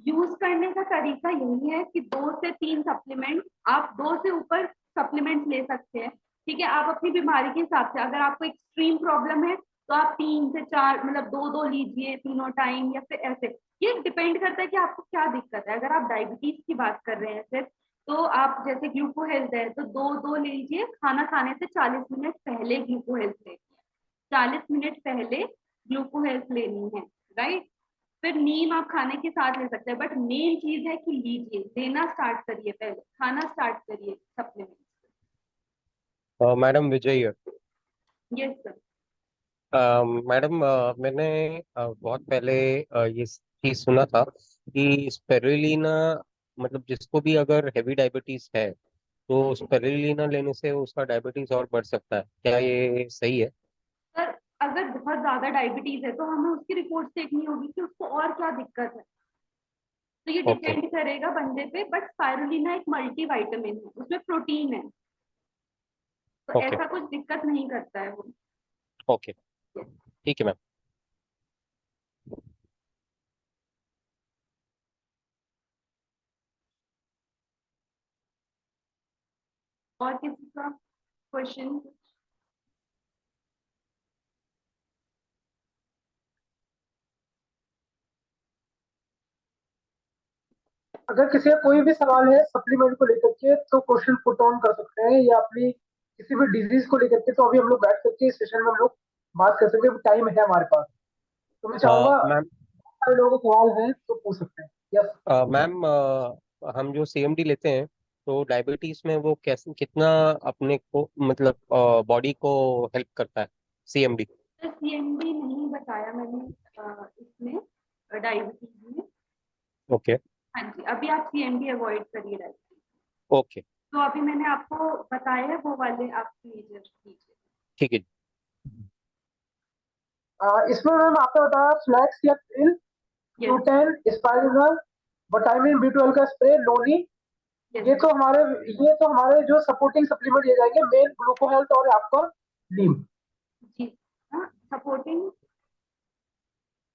Speaker 1: यूज करने का तरीका यही है कि 2 से 3 सप्लीमेंट, आप 2 से ऊपर सप्लीमेंट ले सकते हैं। ठीक है, आप अपनी बीमारी के हिसाब से, अगर आपको एक्सट्रीम प्रॉब्लम है तो आप 3 से 4, मतलब 2-2 लीजिए तीनों टाइम, या फिर ऐसे। ये डिपेंड करता है कि आपको क्या दिक्कत है। अगर आप डायबिटीज की बात कर रहे हैं सिर्फ, तो आप जैसे ग्लूको हेल्थ है तो 2-2 लीजिए, खाना खाने से 40 मिनट पहले ग्लूको हेल्थ लेनी है, 40 मिनट पहले ग्लूको हेल्थ लेनी है, राइट? फिर नीम आप खाने के साथ ले सकते हैं, बट मेन चीज है कि लीजिए, लेना स्टार्ट करिए, पहले खाना स्टार्ट करिए सप्लीमेंट।
Speaker 4: मैडम विजय है।
Speaker 1: Yes sir.
Speaker 4: मैडम मैंने बहुत पहले ये चीज सुना था कि स्पिरुलिना, मतलब जिसको भी अगर हैवी डायबिटीज है तो स्पिरुलिना लेने से उसका डायबिटीज और बढ़ सकता है, क्या ये सही है?
Speaker 1: सर अगर बहुत ज्यादा डायबिटीज है तो हमें उसकी रिपोर्ट देखनी होगी कि उसको और क्या दिक्कत है। तो ये
Speaker 4: ओके।
Speaker 1: डिपेंड करेगा बंदे पे, बट स्पाइरुलिना एक मल्टी विटामिन है, उसमें प्रोटीन है, तो
Speaker 4: ओके।
Speaker 1: ऐसा कुछ दिक्कत नहीं करता है वो।
Speaker 4: ओके। ठीक है मैम।
Speaker 1: और किसी का क्वेश्चन?
Speaker 2: अगर किसी का कोई भी सवाल है सप्लीमेंट को लेकर के तो क्वेश्चन पुट ऑन कर सकते हैं, या अपनी किसी भी डिजीज को लेकर के, तो अभी हम लोग बैठ करके इस सेशन में हम लोग बात कर सकते हैं, टाइम है हमारे पास। तो मैं चाहूंगा
Speaker 4: मैम
Speaker 2: सारे लोगों को सवाल है तो पूछ सकते हैं। यस।
Speaker 4: मैम हम जो सीएमडी लेते हैं तो डायबिटीज में वो कैसे कितना अपने को मतलब बॉडी को हेल्प करता है सीएमडी?
Speaker 1: तो सीएमडी नहीं बताया मैंने इसमें डायबिटीज में।
Speaker 4: ओके
Speaker 1: हाँ जी, अभी आप सीएमडी अवॉइड करिए डायबिटीज।
Speaker 4: ओके
Speaker 1: तो अभी मैंने आपको बताया है वो वाले आप मेजर कीजिए।
Speaker 4: ठीक है।
Speaker 2: इसमें मैम आपने बताया फ्लैक्स या तिल,
Speaker 1: yes
Speaker 2: gluten, spirulina, vitamin B 12 का स्प्रे, नोनी,
Speaker 1: यस
Speaker 2: ये तो हमारे जो सपोर्टिंग सप्लीमेंट दिए जाएंगे, मेन ग्लूको हेल्थ और आपका नीम।
Speaker 1: जी। हाँ, सपोर्टिंग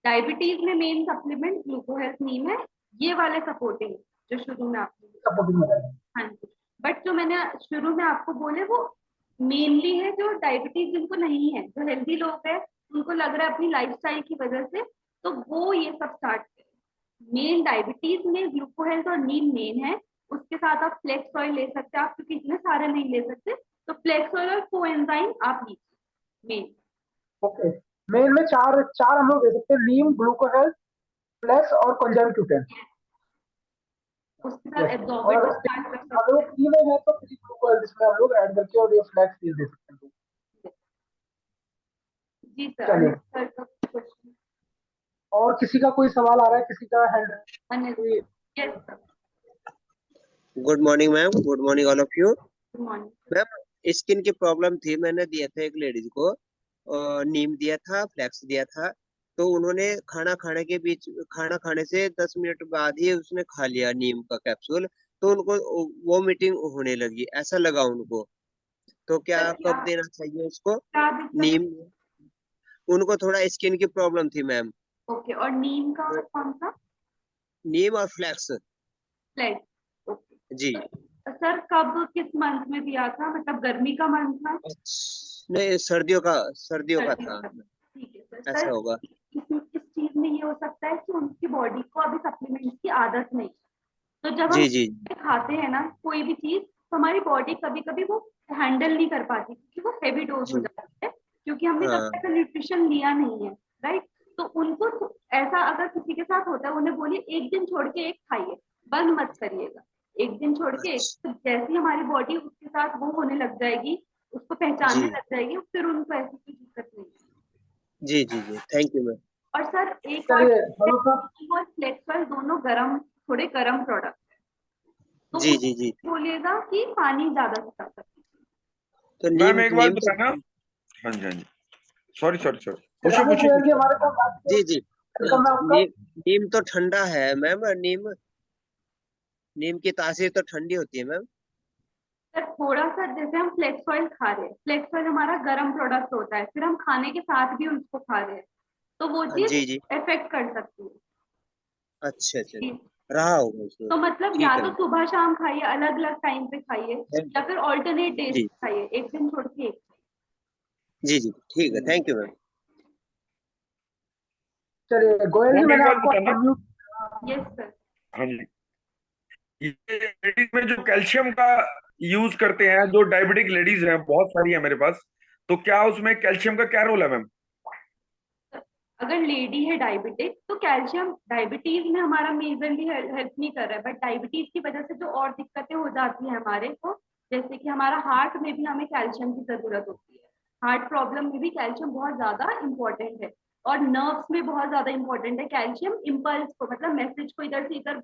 Speaker 1: डायबिटीज में मेन सप्लीमेंट ग्लूको हेल्थ नीम है, ये वाले सपोर्टिंग जो शुरू में आपने।
Speaker 2: सपोर्टिंग में रहेगा।
Speaker 1: हाँ जी, बट जो मैंने शुरू में आपको बोले वो मेनली है जो डायबिटीज जिनको नहीं है, जो हेल्दी लोग है उनको लग रहा है अपनी लाइफस्टाइल की वजह से, तो वो ये सब स्टार्ट करें। मेन डायबिटीज में ग्लूको हेल्थ और नीम मेन है। उसके साथ आप फ्लेक्स ऑयल ले सकते हैं, आप क्योंकि इतने सारे नहीं ले सकते, तो फ्लेक्स ऑयल और कोएंजाइम आप लीजिए मेन।
Speaker 2: ओके, मेन में चार चार हम लोग दे सकते हैं, नीम, ग्लूको हेल्थ, फ्लेक्स और कंजम्क्यूटेन।
Speaker 1: उसके साथ
Speaker 2: यस। और
Speaker 1: एब्जॉर्बेट
Speaker 2: अगर
Speaker 1: स्टार्ट कर
Speaker 2: हम
Speaker 1: सकते
Speaker 2: लोग टी में है तो फ्री ग्लूको हेल्थ इसमें हम लोग ऐड करके और ये फ्लैक्स सीड दे सकते हैं।
Speaker 1: हैं। जी सर,
Speaker 2: चलिए,
Speaker 1: अनिल सर का क्वेश्चन।
Speaker 2: और किसी का कोई सवाल आ रहा है, किसी का हैंड
Speaker 1: अनिल
Speaker 2: कोई?
Speaker 1: Yes sir,
Speaker 5: good morning ma'am, good morning all of you.
Speaker 1: Good morning.
Speaker 5: Ma'am skin की प्रॉब्लम थी, मैंने दिया था एक लेडीज को नीम दिया था, फ्लैक्स दिया था। तो उन्होंने खाना खाने से 10 मिनट बाद ही उसने खा लिया नीम का कैप्सूल। तो उनको वोमिटिंग होने लगी, ऐसा लगा उनको। तो क्या
Speaker 1: सर क्या
Speaker 5: कब देना चाहिए उसको
Speaker 1: क्या दिक्कत?
Speaker 5: नीम? उनको थोड़ा स्किन की प्रॉब्लम थी मैम।
Speaker 1: ओके, और नीम का और कौन सा?
Speaker 5: नीम और फ्लैक्स।
Speaker 1: फ्लैक्स।
Speaker 5: जी।
Speaker 1: ओके, तो सर कब किस मंथ में दिया था, मतलब गर्मी का मंथ था?
Speaker 5: नहीं, सर्दियों का
Speaker 1: सर्दी
Speaker 5: था।
Speaker 1: का। ठीक है सर।
Speaker 5: ऐसा
Speaker 1: सर
Speaker 5: होगा।
Speaker 1: इस चीज में ये हो सकता है कि उनकी बॉडी को अभी सप्लीमेंट की आदत नहीं है। तो जब हम
Speaker 5: जी जी
Speaker 1: खाते हैं ना कोई भी चीज, तो हमारी बॉडी कभी कभी वो हैंडल नहीं कर पाती क्योंकि वो हैवी डोज हो
Speaker 5: जी।
Speaker 1: जाती है, क्योंकि हमने
Speaker 5: हाँ
Speaker 1: कभी ऐसा न्यूट्रिशन लिया नहीं है। राइट। तो उनको ऐसा अगर किसी के साथ होता है, उन्हें बोलिए एक दिन छोड़ के एक खाइए, बंद मत करिएगा। एक दिन छोड़ के एक,
Speaker 5: अच्छा।
Speaker 1: तो जैसे ही हमारी बॉडी उसके साथ वो होने लग जाएगी, उसको पहचानने
Speaker 5: जी
Speaker 1: लग जाएगी, फिर उनको ऐसी कोई दिक्कत नहीं है।
Speaker 5: जी जी जी, थैंक यू मैम।
Speaker 1: और सर एक और,
Speaker 2: चलिए हम लोग का
Speaker 1: और फ्लेक्सॉइल दोनों गरम, थोड़े गरम प्रोडक्ट, तो
Speaker 5: जी
Speaker 1: उस
Speaker 5: जी जी।
Speaker 1: बोलिएगा कि पानी ज्यादा से ज्यादा।
Speaker 5: तो
Speaker 6: मैम
Speaker 5: नीम
Speaker 6: एक बात
Speaker 5: नीम तो।
Speaker 6: बताना। हाँ जी हाँ जी, सॉरी सॉरी सॉरी,
Speaker 2: चलिए,
Speaker 6: पूछो
Speaker 2: अमित
Speaker 6: पूछिए
Speaker 2: गोयल
Speaker 6: कुछ।
Speaker 2: जी हमारे साथ आपके
Speaker 5: जी जी।
Speaker 2: वेलकम है आपका।
Speaker 5: नीम नीम तो ठंडा है मैम। नीम की तासीर तो ठंडी होती है मैम।
Speaker 1: सर थोड़ा सा, जैसे हम फ्लेक्स ऑयल खा रहे हैं, फ्लेक्स ऑयल हमारा गर्म प्रोडक्ट होता है, फिर हम खाने के साथ भी उसको खा रहे हैं, तो वो
Speaker 5: हाँ,
Speaker 1: चीज
Speaker 5: जी जी।
Speaker 1: इफेक्ट कर सकती है।
Speaker 5: अच्छा अच्छा।
Speaker 1: जी।
Speaker 5: रहा होगा उसमें।
Speaker 1: तो मतलब या
Speaker 5: ठीक है
Speaker 1: तो
Speaker 5: मैम।
Speaker 1: सुबह शाम खाइए, अलग अलग टाइम पे खाइए, या फिर ऑल्टरनेट डेज
Speaker 5: जी
Speaker 1: खाइए, एक दिन छोड़ के एक।
Speaker 5: जी जी, ठीक है, थैंक यू मैम।
Speaker 2: चलिए गोयल जी,
Speaker 6: मैम एक
Speaker 2: मैंने
Speaker 6: बात
Speaker 2: आपको
Speaker 6: बताना।
Speaker 2: अनम्यूट।
Speaker 1: Yes sir.
Speaker 6: हाँ जी, ये लेडीज में जो कैल्शियम का यूज करते हैं, जो डायबिटिक लेडीज हैं बहुत सारी है मेरे पास, तो क्या उसमें कैल्शियम का क्या रोल है मैम?
Speaker 1: अगर लेडी है डायबिटिक, तो कैल्शियम डायबिटीज में हमारा मेजरली हेल्प नहीं कर रहा है, बट डायबिटीज की वजह से जो और दिक्कतें हो जाती हैं हमारे को, जैसे कि हमारा हार्ट में भी हमें कैल्शियम की जरूरत होती है। हार्ट प्रॉब्लम में भी कैल्शियम बहुत ज्यादा इंपॉर्टेंट है, और नर्व्स में बहुत ज्यादा इंपॉर्टेंट है कैल्शियम। इम्पल्स को, मतलब मैसेज को इधर से इधर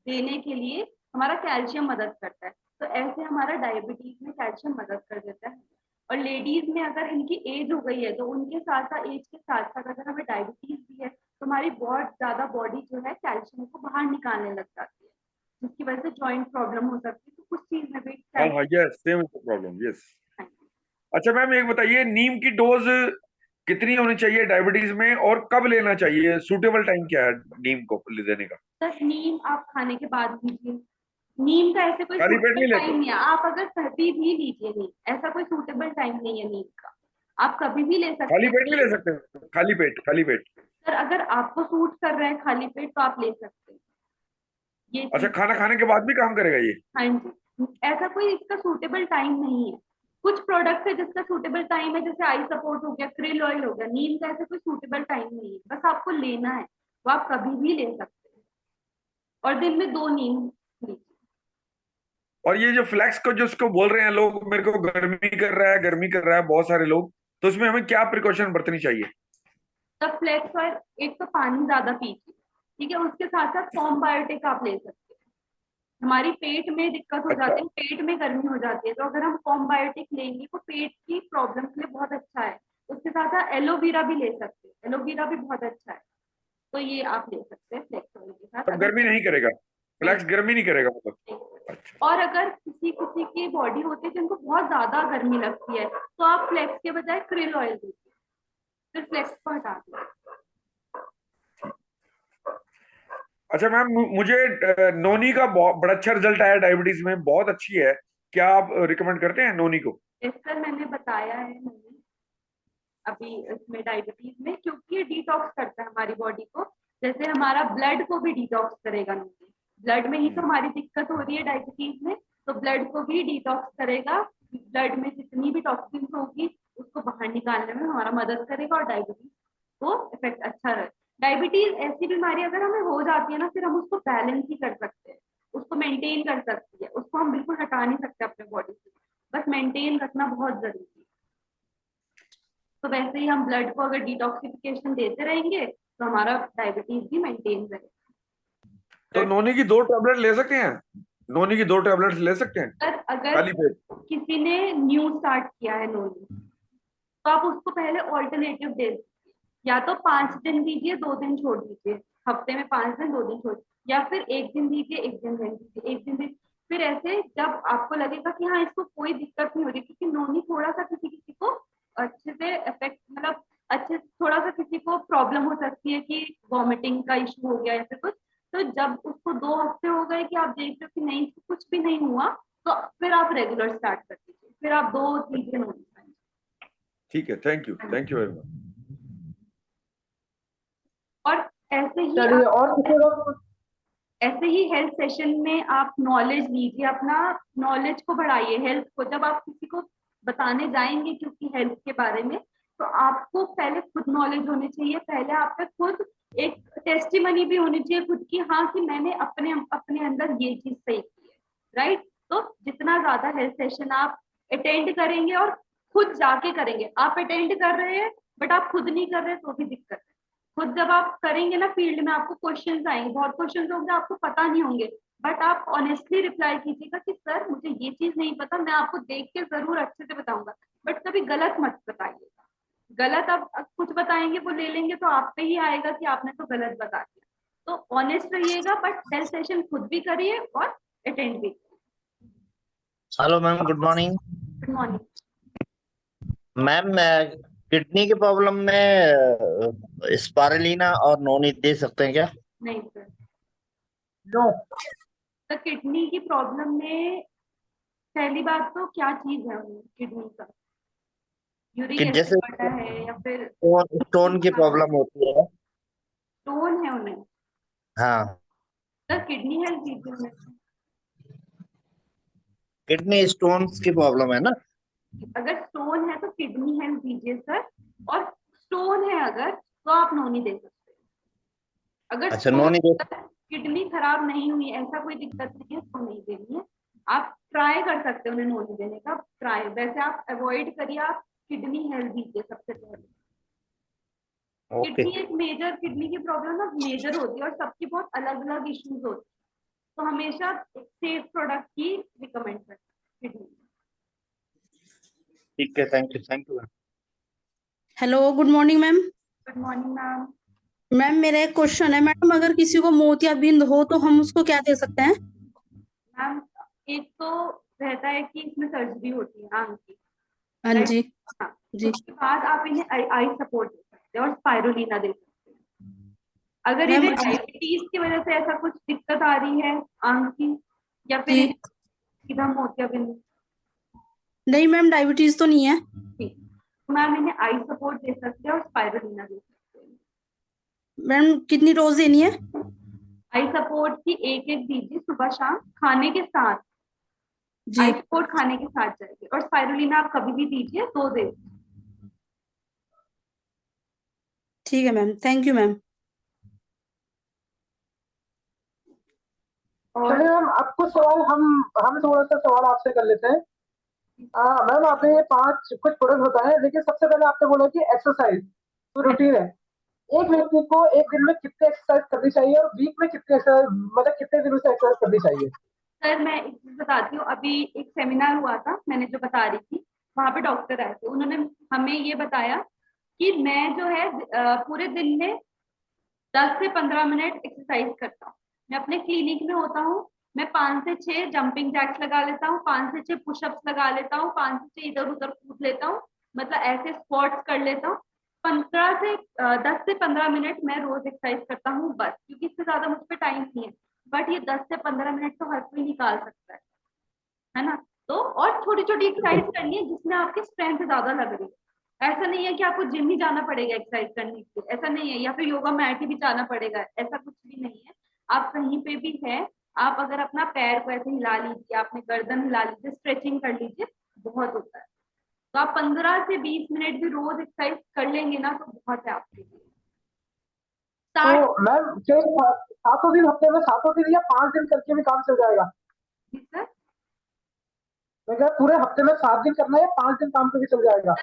Speaker 1: देने के लिए हमारा कैल्शियम मदद करता है। तो ऐसे हमारा डायबिटीज में कैल्शियम मदद कर देता है। और लेडीज में अगर इनकी एज हो गई है, तो उनके साथ साथ एज के साथ साथ अगर हमें डायबिटीज भी है, तो हमारी बहुत ज्यादा बॉडी जो है कैल्शियम को बाहर निकालने लग जाती है, जिसकी वजह से जॉइंट प्रॉब्लम हो सकती है। तो कुछ चीज में भी
Speaker 6: हाँ हाँ,
Speaker 1: calcium.
Speaker 6: Yes, same problem, yes. अच्छा मैम एक बताइए, नीम की डोज कितनी होनी चाहिए डायबिटीज में, और कब लेना चाहिए? सूटेबल टाइम क्या है नीम को ले देने का?
Speaker 1: सर नीम आप खाने के बाद लीजिए। नीम का ऐसे कोई
Speaker 6: खाली पेट
Speaker 1: सूटेबल
Speaker 6: नहीं लेते?
Speaker 1: टाइम नहीं है, आप अगर कभी भी लीजिए नीम, ऐसा कोई सूटेबल टाइम नहीं है नीम का, आप कभी भी ले सकते
Speaker 6: खाली पेट नहीं
Speaker 1: हैं।
Speaker 6: ले सकते? खाली पेट।
Speaker 1: सर अगर आपको सूट कर रहा है खाली पेट, तो आप ले सकते हैं। ये
Speaker 6: अच्छा,
Speaker 1: चीज।
Speaker 6: खाना खाने के बाद भी काम करेगा ये?
Speaker 1: हाँ जी, ऐसा कोई इसका सूटेबल टाइम नहीं है। कुछ प्रोडक्ट है जिसका सूटेबल टाइम है, जैसे आई सपोर्ट हो गया, क्रिल ऑयल हो गया। नीम का ऐसा कोई सूटेबल टाइम नहीं है, बस आपको लेना है, वो आप कभी भी ले सकते हैं। और दिन में 2 नीम लीजिए।
Speaker 6: और ये जो फ्लैक्स को जिसको बोल रहे हैं लोग, मेरे को गर्मी कर रहा है, गर्मी कर रहा है बहुत सारे लोग, तो इसमें हमें क्या प्रिकॉशन बरतनी चाहिए?
Speaker 1: तब फ्लेक्स ऑयल एक तो पानी ज्यादा पीजिए, ठीक है, उसके साथ साथ फॉर्म बायोटिक आप ले सकते हैं। हमारी पेट में दिक्कत हो
Speaker 6: अच्छा।
Speaker 1: जाती है, पेट में गर्मी हो जाती है, तो अगर हम फॉर्म बायोटिक लेंगे तो पेट की प्रॉब्लम के लिए बहुत अच्छा है। उसके साथ साथ एलोवेरा भी ले सकते हैं, एलोवेरा भी बहुत अच्छा है। तो ये आप ले सकते हैं फ्लेक्स ऑयल के साथ,
Speaker 6: तब
Speaker 1: अगर
Speaker 6: गर्मी नहीं करेगा?
Speaker 1: नहीं,
Speaker 6: फ्लैक्स गर्मी नहीं करेगा मतलब?
Speaker 1: नहीं।
Speaker 6: अच्छा।
Speaker 1: और अगर किसी किसी की बॉडी होती है जिनको बहुत ज्यादा गर्मी लगती है, तो आप फ्लेक्स के बजाय क्रिल ऑयल दीजिए, फिर फ्लेक्स को हटा दीजिए।
Speaker 6: अच्छा मैम, मुझे नोनी का बड़ा अच्छा रिजल्ट आया डायबिटीज में, बहुत अच्छी है। क्या आप रिकमेंड करते हैं नोनी को?
Speaker 1: इस सर मैंने बताया है, मैंने अभी इसमें डायबिटीज में, क्योंकि ये डिटॉक्स करता है हमारी बॉडी को। जैसे हमारा ब्लड को भी डिटॉक्स करेगा नीचे, ब्लड में ही तो हमारी दिक्कत हो रही है डायबिटीज में, तो ब्लड को भी डिटॉक्स करेगा। ब्लड में जितनी भी टॉक्सिन होगी उसको बाहर निकालने में हमारा मदद करेगा, और डायबिटीज को इफेक्ट अच्छा रहे। डायबिटीज ऐसी बीमारी अगर हमें हो जाती है ना, फिर हम उसको बैलेंस ही कर सकते हैं, उसको मेंटेन कर सकती है, उसको हम बिल्कुल हटा नहीं सकते अपने बॉडी से, बस मेंटेन रखना बहुत जरूरी है। तो वैसे ही हम ब्लड को अगर डिटॉक्सिफिकेशन देते रहेंगे तो हमारा डायबिटीज भी मेंटेन रहेगा।
Speaker 6: तो नोनी की 2 टैबलेट ले सकते हैं? नोनी की 2 टैबलेट ले सकते हैं
Speaker 1: अगर
Speaker 6: खाली पेट?
Speaker 1: किसी ने न्यू स्टार्ट किया है नोनी, तो आप उसको पहले ऑल्टरनेटिव दे दीजिए, या तो 5 दिन दीजिए 2 दिन छोड़ दीजिए, हफ्ते में 5 दिन 2 दिन छोड़, या फिर 1 दिन दीजिए 1 दिन रहने दीजिए, 1 दिन दीजिए। फिर ऐसे जब आपको लगेगा कि हाँ इसको कोई दिक्कत नहीं हो रही, क्योंकि नोनी थोड़ा सा किसी किसी को अच्छे से इफेक्ट, मतलब अच्छे, थोड़ा सा किसी को प्रॉब्लम हो सकती है कि वॉमिटिंग का इशू हो गया या फिर कुछ। तो जब उसको 2 हफ्ते हो गए कि आप देख रहे हो कि नहीं कुछ भी नहीं हुआ, तो फिर आप रेगुलर स्टार्ट कर दीजिए, फिर आप 2-3 दिन नोनी खाइए।
Speaker 6: ठीक है, थैंक यू वेरी मच।
Speaker 1: और ऐसे ही
Speaker 2: चलिए, और किसी को?
Speaker 1: ऐसे ही हेल्थ सेशन में आप नॉलेज लीजिए, अपना नॉलेज को बढ़ाइए, हेल्थ को। जब आप किसी को बताने जाएंगे क्योंकि हेल्थ के बारे में, तो आपको पहले खुद नॉलेज होनी चाहिए, पहले आप पे खुद एक टेस्टिमनी भी होनी चाहिए खुद की, हाँ कि मैंने अपने अपने अंदर ये चीज सही की है, राइट। तो जितना ज्यादा हेल्थ सेशन आप अटेंड करेंगे और खुद जाके करेंगे, आप अटेंड कर रहे हैं बट आप खुद नहीं कर रहे तो भी दिक्कत है। खुद जब आप करेंगे ना फील्ड में, आपको क्वेश्चंस आएंगे, बहुत क्वेश्चंस होंगे आपको पता नहीं होंगे, बट आप ऑनेस्टली रिप्लाई कीजिएगा कि सर मुझे ये चीज नहीं पता, मैं आपको देख के जरूर अच्छे से बताऊंगा, बट कभी गलत मत बताइएगा। गलत आप कुछ बताएंगे वो ले लेंगे तो आप पे ही आएगा कि आपने तो गलत बता दिया। तो ऑनेस्ट रहिएगा, बट हेल्थ सेशन खुद भी करिए और अटेंड भी करिए।
Speaker 7: Hello ma'am, good morning.
Speaker 1: Good morning.
Speaker 7: Ma'am, kidney की प्रॉब्लम में स्पारुलिना और नोनी दे सकते हैं क्या?
Speaker 1: नहीं सर,
Speaker 2: नो।
Speaker 1: तो किडनी की प्रॉब्लम में पहली बात तो क्या चीज है किडनी का, यूरिक
Speaker 7: कि
Speaker 1: एसिड
Speaker 7: जैसे
Speaker 1: बढ़ा है या फिर
Speaker 7: स्टोन की प्रॉब्लम होती है।
Speaker 1: स्टोन है उन्हें?
Speaker 7: हाँ,
Speaker 1: सर किडनी हेल्थ दीजिए।
Speaker 7: किडनी स्टोन्स की प्रॉब्लम है ना?
Speaker 1: अगर स्टोन है तो किडनी हेल्थ दीजिए सर, और स्टोन है अगर तो आप नोनी दे सकते हैं। अगर
Speaker 7: अच्छा,
Speaker 1: स्टोन,
Speaker 7: नोनी दे।
Speaker 1: किडनी खराब नहीं हुई ऐसा कोई दिक्कत नहीं है तो नहीं देनी है। आप ट्राई कर सकते हो उन्हें नोनी देने का, ट्राई, वैसे आप अवॉइड करिए, आप किडनी हेल्थ दीजिए सबसे पहले।
Speaker 7: ओके।
Speaker 1: किडनी एक मेजर, किडनी की प्रॉब्लम ना मेजर होती है और सबकी बहुत अलग अलग इश्यूज होते हैं, तो हमेशा एक सेफ प्रोडक्ट ही रिकमेंड करते हैं किडनी।
Speaker 7: ठीक है, thank you.
Speaker 8: Hello, good morning ma'am.
Speaker 1: Good morning ma'am.
Speaker 8: Ma'am मेरा एक क्वेश्चन है मैडम, अगर किसी को मोतियाबिंद हो तो हम उसको क्या दे सकते हैं?
Speaker 1: मैम एक तो रहता है कि इसमें सर्जरी होती है आंख की,
Speaker 8: हाँ
Speaker 1: राइट।
Speaker 8: जी
Speaker 1: हाँ,
Speaker 8: जी।
Speaker 1: उसके बाद आप इन्हें आई सपोर्ट दे सकते हैं और स्पाइरुलिना दे सकते हैं। अगर
Speaker 8: मैम
Speaker 1: इन्हें डायबिटीज की वजह से ऐसा कुछ दिक्कत आ रही है आंख की, या फिर
Speaker 8: जी
Speaker 1: इन्हें सीधा मोतियाबिंद,
Speaker 8: नहीं मैम, डायबिटीज तो नहीं है।
Speaker 1: ठीक, तो मैम इन्हें आई सपोर्ट दे सकते हैं और स्पाइरुलिना दे सकते हैं।
Speaker 8: मैम कितनी डोज देनी है?
Speaker 1: आई सपोर्ट की एक एक दीजिए सुबह शाम खाने के साथ।
Speaker 8: जी
Speaker 1: आई सपोर्ट खाने के साथ जाएगी, और स्पाइरुलिना आप कभी भी दीजिए 2 दिन।
Speaker 8: ठीक है मैम, थैंक यू मैम।
Speaker 1: और
Speaker 2: चलिए मैम, अब कुछ सवाल हम थोड़ा सा सवाल आपसे कर लेते हैं। मैम, आपने ये 5 कुछ प्रोडक्ट बताए, लेकिन सबसे पहले आपने बोला कि एक्सरसाइज तो रूटीन है। एक व्यक्ति को एक दिन में कितने एक्सरसाइज करनी चाहिए और वीक में कितने एक्सरसाइज, मतलब कितने दिन से एक्सरसाइज करनी चाहिए?
Speaker 1: सर मैं एक चीज बताती हूँ, अभी एक सेमिनार हुआ था, मैंने जो बता रही थी, वहां पे डॉक्टर आए थे, उन्होंने हमें ये बताया कि मैं जो है पूरे दिन में 10 से 15 मिनट एक्सरसाइज करता हूँ। मैं अपने क्लिनिक में होता हूँ, मैं 5 से 6 जंपिंग जैक्स लगा लेता हूँ, 5 से 6 पुशअप्स लगा लेता हूँ, 5 से 6 इधर उधर कूद लेता हूँ, मतलब ऐसे स्क्वाट्स कर लेता हूँ। 10 से 15 मिनट मैं रोज एक्सरसाइज करता हूँ बस, क्योंकि इससे ज्यादा मुझ पे टाइम नहीं है। बट ये 10 से 15 मिनट तो हर कोई निकाल सकता है ना। तो और छोटी छोटी एक्सरसाइज करनी है जिसमें आपकी स्ट्रेंथ ज्यादा लग रही है। ऐसा नहीं है कि आपको जिम ही जाना पड़ेगा एक्सरसाइज करने के लिए, ऐसा नहीं है, या फिर योगा मैट ही भी जाना पड़ेगा, ऐसा कुछ भी नहीं है। आप कहीं पे भी है, आप अगर अपना पैर को ऐसे हिला लीजिए, आपने गर्दन हिला लीजिए, स्ट्रेचिंग कर लीजिए, बहुत होता है। तो आप 15 से 20 मिनट भी रोज एक्सरसाइज कर लेंगे ना, तो बहुत है आपके लिए।
Speaker 2: तो
Speaker 1: 60।
Speaker 2: मैम, क्या 7 दिन हफ्ते में 7 दिन या 5 दिन करके भी काम चल जाएगा?
Speaker 1: जी सर।
Speaker 2: मैं कह रहा पूरे हफ्ते में 7 दिन करना है या 5 दिन काम पे भी चल जाएगा?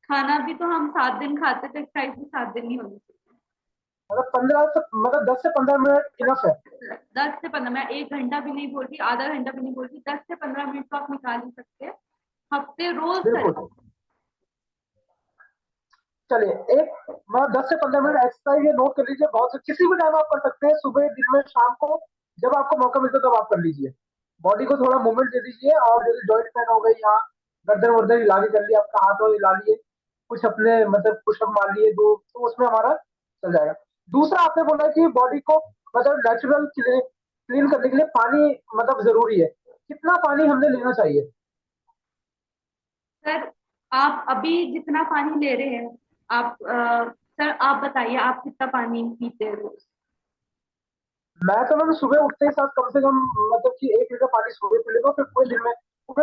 Speaker 1: खाना भी तो हम 7 दिन खाते, तो एक्सरसाइज भी 7 दिन ही होनी चाहिए।
Speaker 2: मतलब 10 से 15 मिनट इनफ है?
Speaker 1: 10 से 15, मैं 1 घंटा भी नहीं बोल रही, आधा घंटा भी नहीं बोल रही, 10 से 15 मिनट तो आप निकाल ही सकते हैं हफ्ते, रोज
Speaker 2: बिल्कुल।
Speaker 1: करें।
Speaker 2: चलिए, एक मतलब 10 से 15 मिनट एक्सरसाइज, ये नोट कर लीजिए। बहुत किसी भी टाइम आप कर सकते हैं, सुबह, दिन में, शाम को, जब आपको मौका मिलता है तब आप कर लीजिए। बॉडी को थोड़ा मूवमेंट दे दीजिए, और जैसे जॉइंट पेन हो गई, यहाँ गर्दन वर्दन हिला के कर लिया, आपका हाथ वाथ हिला लिए, कुछ अपने मतलब पुशअप मार लिए दो, तो उसमें हमारा चल जाएगा। दूसरा, आपने बोला कि बॉडी को मतलब नेचुरल क्लीन करने के लिए पानी मतलब जरूरी है। कितना पानी हमने लेना चाहिए?
Speaker 1: सर आप अभी जितना पानी ले रहे हैं, आप सर आप बताइए, आप कितना पानी पीते हैं रोज?
Speaker 2: मैं तो मैम सुबह उठते ही साथ कम से कम मतलब कि 1 लीटर पानी सुबह पी लेता हूँ, फिर पूरे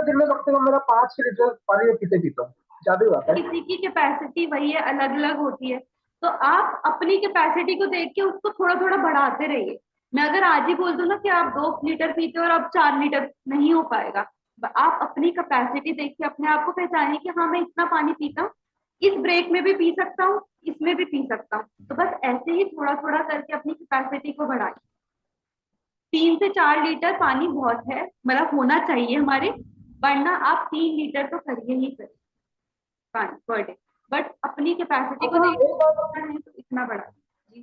Speaker 2: दिन में कम से कम मेरा 5-6 लीटर पानी में पीते पीता हूँ, ज्यादा ही बात है।
Speaker 1: किसी की कैपेसिटी वही है, अलग अलग होती है। तो आप अपनी कैपेसिटी को देख के उसको थोड़ा थोड़ा बढ़ाते रहिए। मैं अगर आज ही बोल दूं ना कि आप 2 लीटर पीते हो और अब 4 लीटर, नहीं हो पाएगा। आप अपनी कैपेसिटी देख के अपने आप को पहचानिए कि हाँ मैं इतना पानी पीता हूँ, इस ब्रेक में भी पी सकता हूँ, इसमें भी पी सकता हूँ। तो बस ऐसे ही थोड़ा थोड़ा करके अपनी कैपेसिटी को बढ़ाइए। 3 से 4 लीटर पानी बहुत है, मतलब होना चाहिए हमारे, वरना आप 3 लीटर तो करिए ही करिए पानी पर डे। बट अपनी कैपेसिटी को
Speaker 2: अच्छा मैम,
Speaker 1: देख
Speaker 2: एक बात,
Speaker 1: इतना है तो इतना बड़ा जी।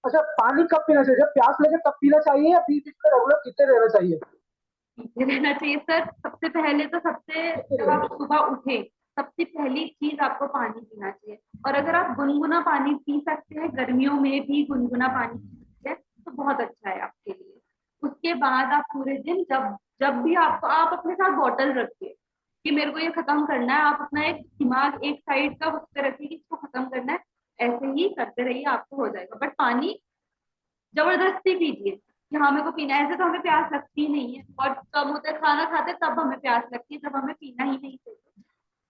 Speaker 2: अच्छा, पानी कब पीना चाहिए? जब प्यास लगे तब पीना चाहिए या बीच बीच में रेगुलर पीते रहना चाहिए?
Speaker 1: पीते रहना चाहिए सर। सबसे पहले तो जब आप सुबह उठे, सबसे पहली चीज आपको पानी पीना चाहिए। और अगर आप गुनगुना पानी पी सकते हैं, गर्मियों में भी गुनगुना पानी पी सकते हैं, तो बहुत अच्छा है आपके लिए। उसके बाद आप पूरे दिन जब जब भी आपको, आप अपने साथ बॉटल रखिए कि मेरे को ये खत्म करना है। आप अपना एक दिमाग एक साइड का उस पर रखिए कि इसको खत्म करना है। ऐसे ही करते रहिए, आपको हो जाएगा। बट पानी जबरदस्ती पीजिए कि हाँ मेरे को पीना है, ऐसे तो हमें प्यास लगती नहीं है। बहुत कम होता है, खाना खाते तब हमें प्यास लगती है, जब हमें पीना ही नहीं चाहिए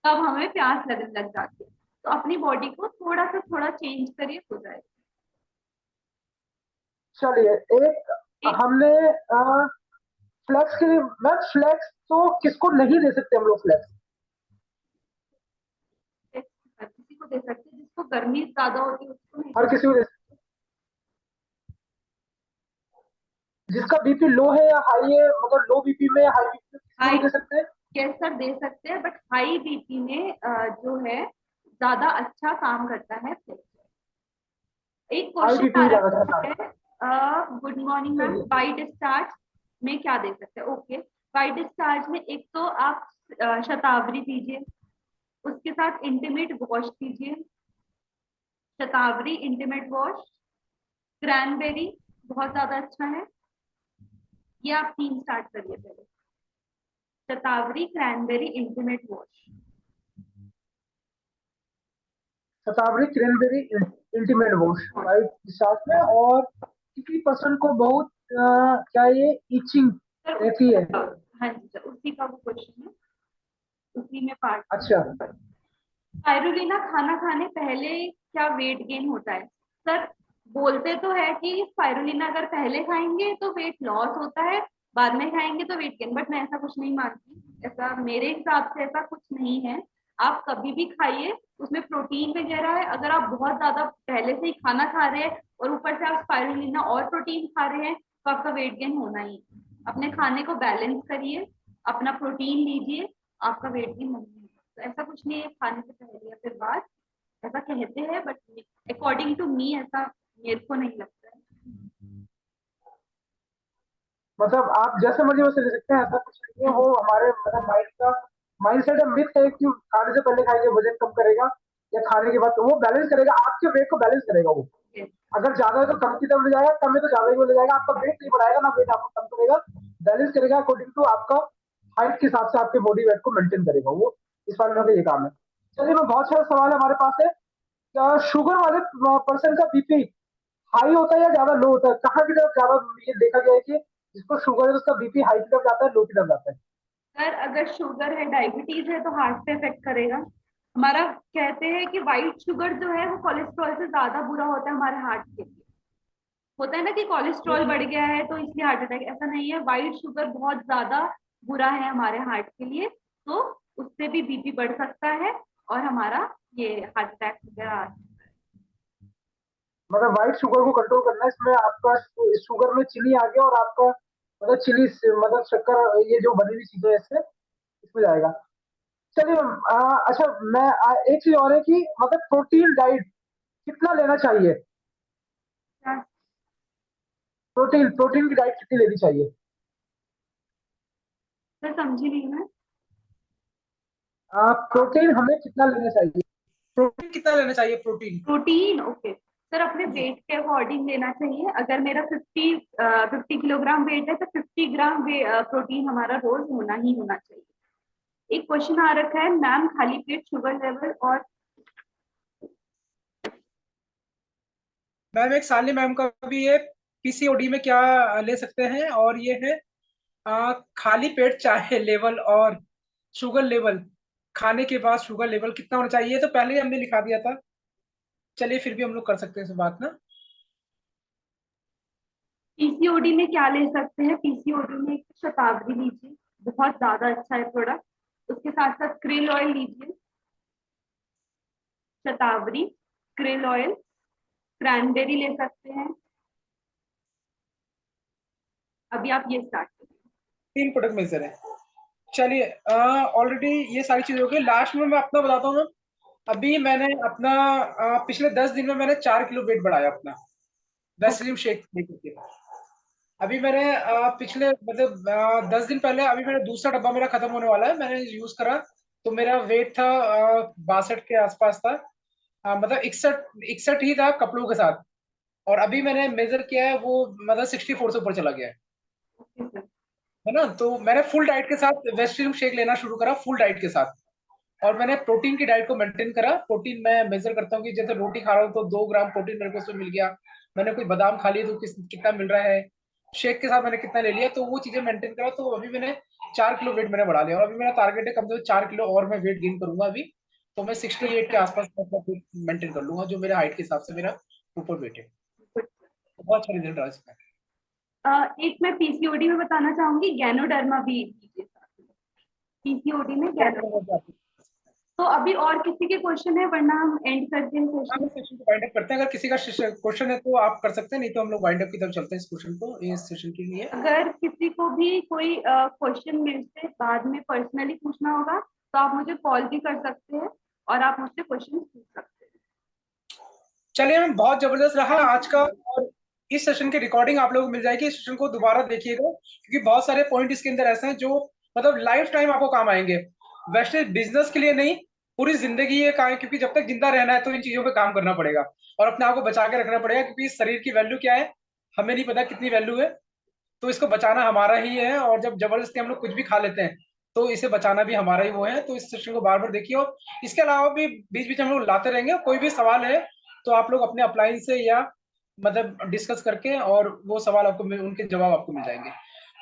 Speaker 1: तब हमें प्यास लगने लग जाती है। तो अपनी बॉडी को थोड़ा सा थोड़ा चेंज करिए, हो जाएगा।
Speaker 2: चलिए, एक
Speaker 1: एक
Speaker 2: हमने फ्लेक्स के लिए, मैम फ्लेक्स तो किसको नहीं दे सकते हम लोग फ्लेक्स?
Speaker 1: हर किसी को दे सकते हैं, जिसको गर्मी ज्यादा होती है उसको नहीं
Speaker 2: हर
Speaker 1: दे
Speaker 2: किसी को जिसका बीपी लो है या हाई है, मतलब लो बीपी में, हाई बीपी में, किसी को
Speaker 1: हाई।
Speaker 2: भी दे सकते हैं?
Speaker 1: यस सर, दे सकते हैं, बट हाई बीपी में जो है ज्यादा अच्छा काम करता है flex। एक
Speaker 2: हाई
Speaker 1: क्वेश्चन
Speaker 2: बीपी
Speaker 1: आ
Speaker 2: में ज्यादा
Speaker 1: रहा
Speaker 2: अच्छा
Speaker 1: है, good morning ma'am, white starch में क्या दे सकते हैं? ओके, वाइट स्टार्च में एक तो आप शतावरी दीजिए, उसके साथ इंटीमेट वॉश कीजिए। शतावरी इंटीमेट वॉश, क्रैनबेरी बहुत ज्यादा अच्छा है। ये आप 3 स्टार्ट करिए पहले, shatavari, cranberry, intimate wash.
Speaker 2: Shatavari cranberry intimate wash right discharge में। और किसी पर्सन को बहुत क्या ये इचिंग रहती है?
Speaker 1: हाँ जी सर, उसी का वो क्वेश्चन है, उसी में पार्ट।
Speaker 2: अच्छा,
Speaker 1: स्पाइरुलिना खाना खाने पहले क्या वेट गेन होता है? सर बोलते तो है कि स्पाइरुलिना अगर पहले खाएंगे तो वेट लॉस होता है, बाद में खाएंगे तो वेट गेन, बट मैं ऐसा कुछ नहीं मानती। ऐसा मेरे हिसाब से ऐसा कुछ नहीं है। आप कभी भी खाइए, उसमें प्रोटीन वगैरह है। अगर आप बहुत ज्यादा पहले से ही खाना खा रहे हैं और ऊपर से आप स्पाइरुलिना और प्रोटीन खा रहे हैं तो आपका वेट गेन होना ही है। अपने खाने को बैलेंस करिए, अपना प्रोटीन लीजिए, आपका वेट गेन नहीं है। तो ऐसा कुछ नहीं है खाने से पहले या फिर बाद, ऐसा कहते हैं, बट अकॉर्डिंग टू मी ऐसा मेरे को नहीं लगता है।
Speaker 2: मतलब आप जैसे मर्जी वैसे ले सकते हैं, ऐसा कुछ नहीं है। वो हमारे मतलब माइंड का माइंड सेट मिथ है कि खाने से पहले खाएंगे वजन कम करेगा, या खाने के बाद तो वो बैलेंस करेगा, आपके वेट को बैलेंस करेगा वो। अगर ज्यादा है तो कम की तरफ ले जाएगा, कम है तो ज्यादा की ओर ले जाएगा। आपका वेट नहीं बढ़ाएगा ना वेट आपको कम करेगा, बैलेंस करेगा अकॉर्डिंग टू आपका हाइट के हिसाब से आपके बॉडी वेट को मेंटेन करेगा वो। इस बारे में ये काम है। चलिए, मैं बहुत सारा सवाल हमारे पास है। क्या शुगर वाले पर्सन का बीपी हाई होता है या ज्यादा लो होता है? कहाँ की तरफ ज्यादा ये देखा गया है कि जिसको शुगर है उसका बीपी हाई की तरफ जाता है, लो की तरफ जाता है?
Speaker 1: सर अगर शुगर है, डायबिटीज है, तो हार्ट पे इफेक्ट करेगा हमारा। कहते हैं कि वाइट शुगर जो है वो कोलेस्ट्रॉल से ज्यादा बुरा होता है हमारे हार्ट के लिए। होता है ना कि कोलेस्ट्रॉल बढ़ गया है तो इसलिए हार्ट अटैक, ऐसा नहीं है। वाइट शुगर बहुत ज्यादा बुरा है हमारे हार्ट के लिए, तो उससे भी बीपी बढ़ सकता है और हमारा ये हार्ट अटैक वगैरह।
Speaker 2: मतलब व्हाइट शुगर को कंट्रोल करना है, इसमें आपका शुगर में चीनी आ गया और आपका मतलब चीनी मतलब शक्कर, ये जो बनी हुई चीजें इससे इसमें जाएगा। चलिए अच्छा, मैं एक चीज और है कि मतलब प्रोटीन डाइट कितना लेना चाहिए? प्रोटीन प्रोटीन की डाइट कितनी लेनी चाहिए?
Speaker 1: सर समझी नहीं मैं।
Speaker 2: प्रोटीन हमें कितना लेना चाहिए?
Speaker 9: प्रोटीन कितना लेना चाहिए? प्रोटीन
Speaker 1: प्रोटीन ओके सर, अपने वेट के अकॉर्डिंग लेना चाहिए। अगर मेरा 50 किलोग्राम वेट है तो 50 ग्राम प्रोटीन हमारा रोज होना ही होना चाहिए। एक क्वेश्चन आ रखा है, मैम खाली पेट शुगर लेवल और
Speaker 9: मैम, एक सालनी मैम का भी ये पीसीओडी में क्या ले सकते हैं, और ये है खाली पेट चाय लेवल और शुगर लेवल, खाने के बाद शुगर लेवल कितना होना चाहिए? तो पहले ही हमने लिखा दिया था। चलिए फिर भी हम लोग कर सकते हैं इस बात ना।
Speaker 1: पीसीओडी में क्या ले सकते हैं? पीसीओडी में एक शताब्दी लीजिए, बहुत ज्यादा अच्छा है प्रोडक्ट। उसके साथ साथ क्रिल ऑयल लीजिए, शतावरी, क्रिल ऑयल, क्रैनबेरी ले सकते हैं। अभी आप ये स्टार्ट करिए।
Speaker 9: 3 प्रोडक्ट मेजर है। चलिए ऑलरेडी ये सारी चीजें हो गई। लास्ट में मैं अपना बताता हूँ। अभी मैंने अपना पिछले 10 दिन में मैंने 4 किलो वेट बढ़ाया अपना, वेस्लिम शेक लेकर के। अभी मैंने पिछले मतलब 10 दिन पहले, अभी मेरा दूसरा डब्बा मेरा खत्म होने वाला है, मैंने यूज करा तो मेरा वेट था 62 के आसपास था। मतलब 61 ही था कपड़ों के साथ, और अभी मैंने मेजर किया है वो मतलब 64 से ऊपर चला गया है ना। तो मैंने फुल डाइट के साथ वेस्टर्न शेक लेना शुरू करा, फुल डाइट के साथ। और मैंने प्रोटीन की डाइट को मेंटेन करा। प्रोटीन मैं मेजर करता हूँ कि जैसे रोटी खा रहा हूँ तो 2 ग्राम प्रोटीन मेरे को उसमें मिल गया। मैंने कोई बादाम खा लिया तो कितना मिल रहा है, शेक के साथ मैंने कितना ले लिया, तो वो चीजें मेंटेन करा। तो अभी मैंने 4 किलो वेट मैंने बढ़ा लिया, और अभी मेरा टारगेट है कम से कम 4 किलो और मैं वेट गेन करूंगा अभी। तो मैं 68 के आसपास मेंटेन कर लूंगा, जो मेरे हाइट के हिसाब से मेरा ऊपर वेट है। तो बहुत अच्छा रिजल्ट रहा इसका।
Speaker 1: एक मैं पीसीओडी में बताना चाहूंगी, गैनोडर्मा भी लीजिए पीसीओडी में गैनोडर्मा। तो अभी और किसी के क्वेश्चन है, वरना हम एंड करते हैं
Speaker 9: हम
Speaker 1: सेशन।
Speaker 9: सेशन को वाइंड अप करते हैं। अगर किसी का क्वेश्चन है तो आप कर सकते हैं, नहीं तो हम लोग वाइंड अप की तरफ चलते हैं इस क्वेश्चन को, इस सेशन के लिए।
Speaker 1: अगर किसी को भी कोई क्वेश्चन मेरे से बाद में पर्सनली पूछना होगा तो आप मुझे कॉल भी कर सकते हैं और आप मुझसे क्वेश्चन पूछ सकते हैं।
Speaker 9: चलिए मैम, बहुत जबरदस्त रहा आज का, और इस सेशन की रिकॉर्डिंग आप लोगों को मिल जाएगी। इस सेशन को दोबारा देखिएगा, क्योंकि बहुत सारे पॉइंट इसके अंदर ऐसे हैं जो मतलब लाइफ टाइम आपको काम आएंगे। वैसे बिजनेस के लिए नहीं, पूरी जिंदगी ये काम है, क्योंकि जब तक जिंदा रहना है तो इन चीजों पे काम करना पड़ेगा और अपने आप को बचा के रखना पड़ेगा, क्योंकि इस शरीर की वैल्यू क्या है हमें नहीं पता कितनी वैल्यू है। तो इसको बचाना हमारा ही है, और जब जबरदस्ती हम लोग कुछ भी खा लेते हैं तो इसे बचाना भी हमारा ही वो है। तो इस सेशन को बार बार देखिए, और इसके अलावा भी बीच बीच हम लोग लाते रहेंगे। कोई भी सवाल है तो आप लोग अपने अपलाइन से या मतलब डिस्कस करके, और वो सवाल आपको उनके जवाब आपको मिल जाएंगे।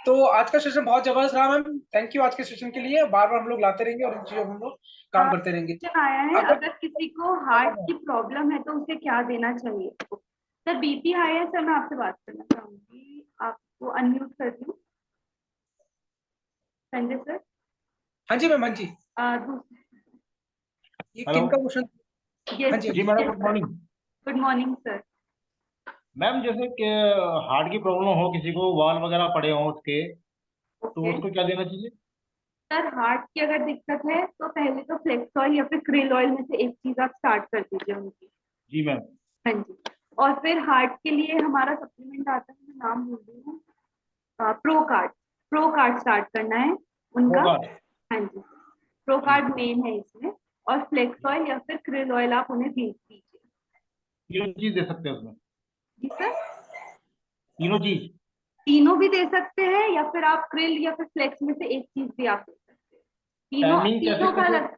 Speaker 9: तो आज का सेशन बहुत जबरदस्त रहा मैम, थैंक यू आज के सेशन के लिए। बार बार हम लोग लाते रहेंगे और इन चीजों पर हम लोग काम करते रहेंगे।
Speaker 1: क्वेश्चन आया है, अगर किसी को हार्ट की प्रॉब्लम है तो उसे क्या देना चाहिए? सर बीपी हाई है सर, मैं आपसे बात करना चाहूंगी, आपको अनम्यूट कर दूं। संजय सर।
Speaker 9: हाँ जी मैम, हाँ जी। ये किनका क्वेश्चन? हाँ जी
Speaker 10: जी madam, good morning.
Speaker 1: Good morning sir.
Speaker 10: Ma'am जैसे कि हार्ट की प्रॉब्लम हो, किसी को वाल वगैरह पड़े हो उसके, तो उसको क्या देना चाहिए?
Speaker 1: सर हार्ट की अगर दिक्कत है तो पहले तो फ्लेक्स ऑयल या फिर क्रिल ऑयल में से एक चीज आप स्टार्ट कर दीजिए उनकी।
Speaker 10: जी मैम।
Speaker 1: हाँ जी। और फिर हार्ट के लिए हमारा सप्लीमेंट आता है, मैं नाम भूल रही हूँ, pro card. Pro card start करना है उनका। हाँ जी, प्रो कार्ड मेन है इसमें। और फ्लेक्स ऑयल या फिर क्रिल ऑयल आप उन्हें भेज दीजिए।
Speaker 10: तीनों चीज दे सकते हैं उसमें?
Speaker 1: जी सर,
Speaker 10: तीनों चीज?
Speaker 1: तीनों भी दे सकते हैं या फिर आप क्रिल या फिर फ्लेक्स में से एक चीज भी आप दे सकते हैं। तीनों
Speaker 10: टाइमिंग कैसे
Speaker 1: तीनों का
Speaker 10: कैसे
Speaker 1: अलग।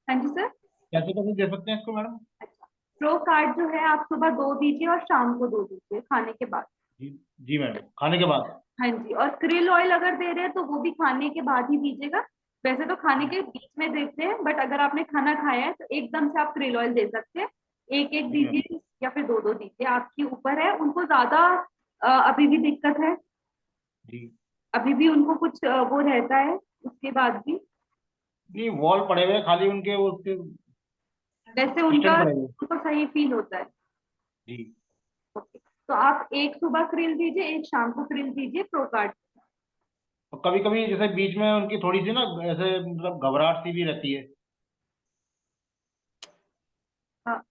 Speaker 1: हाँ जी सर।
Speaker 10: कैसे कैसे दे सकते हैं इसको मैडम?
Speaker 1: अच्छा, प्रो कार्ड जो है आप सुबह 2 दीजिए और शाम को 2 दीजिए खाने के बाद।
Speaker 10: जी जी मैडम, खाने के बाद?
Speaker 1: हाँ जी, और क्रिल ऑयल अगर दे रहे हैं तो वो भी खाने के बाद ही दीजिएगा। वैसे तो खाने के बीच में देते हैं, बट अगर आपने खाना खाया है तो एकदम से आप क्रिल ऑयल दे सकते हैं। एक एक
Speaker 10: जी मैम।
Speaker 1: दीजिए या फिर 2 दीजिए, आपके ऊपर है। उनको ज्यादा अभी भी दिक्कत है,
Speaker 10: जी।
Speaker 1: अभी भी उनको कुछ वो रहता है उसके बाद भी?
Speaker 10: नहीं, वॉल पड़े हुए हैं खाली उनके, उसके
Speaker 1: वैसे उनका
Speaker 10: स्टेंट पड़े हुए हैं।
Speaker 1: उनको सही फील होता है।
Speaker 10: जी।
Speaker 1: ओके, तो आप एक सुबह क्रिल दीजिए, एक शाम को क्रिल दीजिए प्रो कार्ड।
Speaker 10: तो कभी कभी जैसे बीच में उनकी थोड़ी सी ना ऐसे मतलब घबराहट सी भी रहती है।
Speaker 1: हाँ,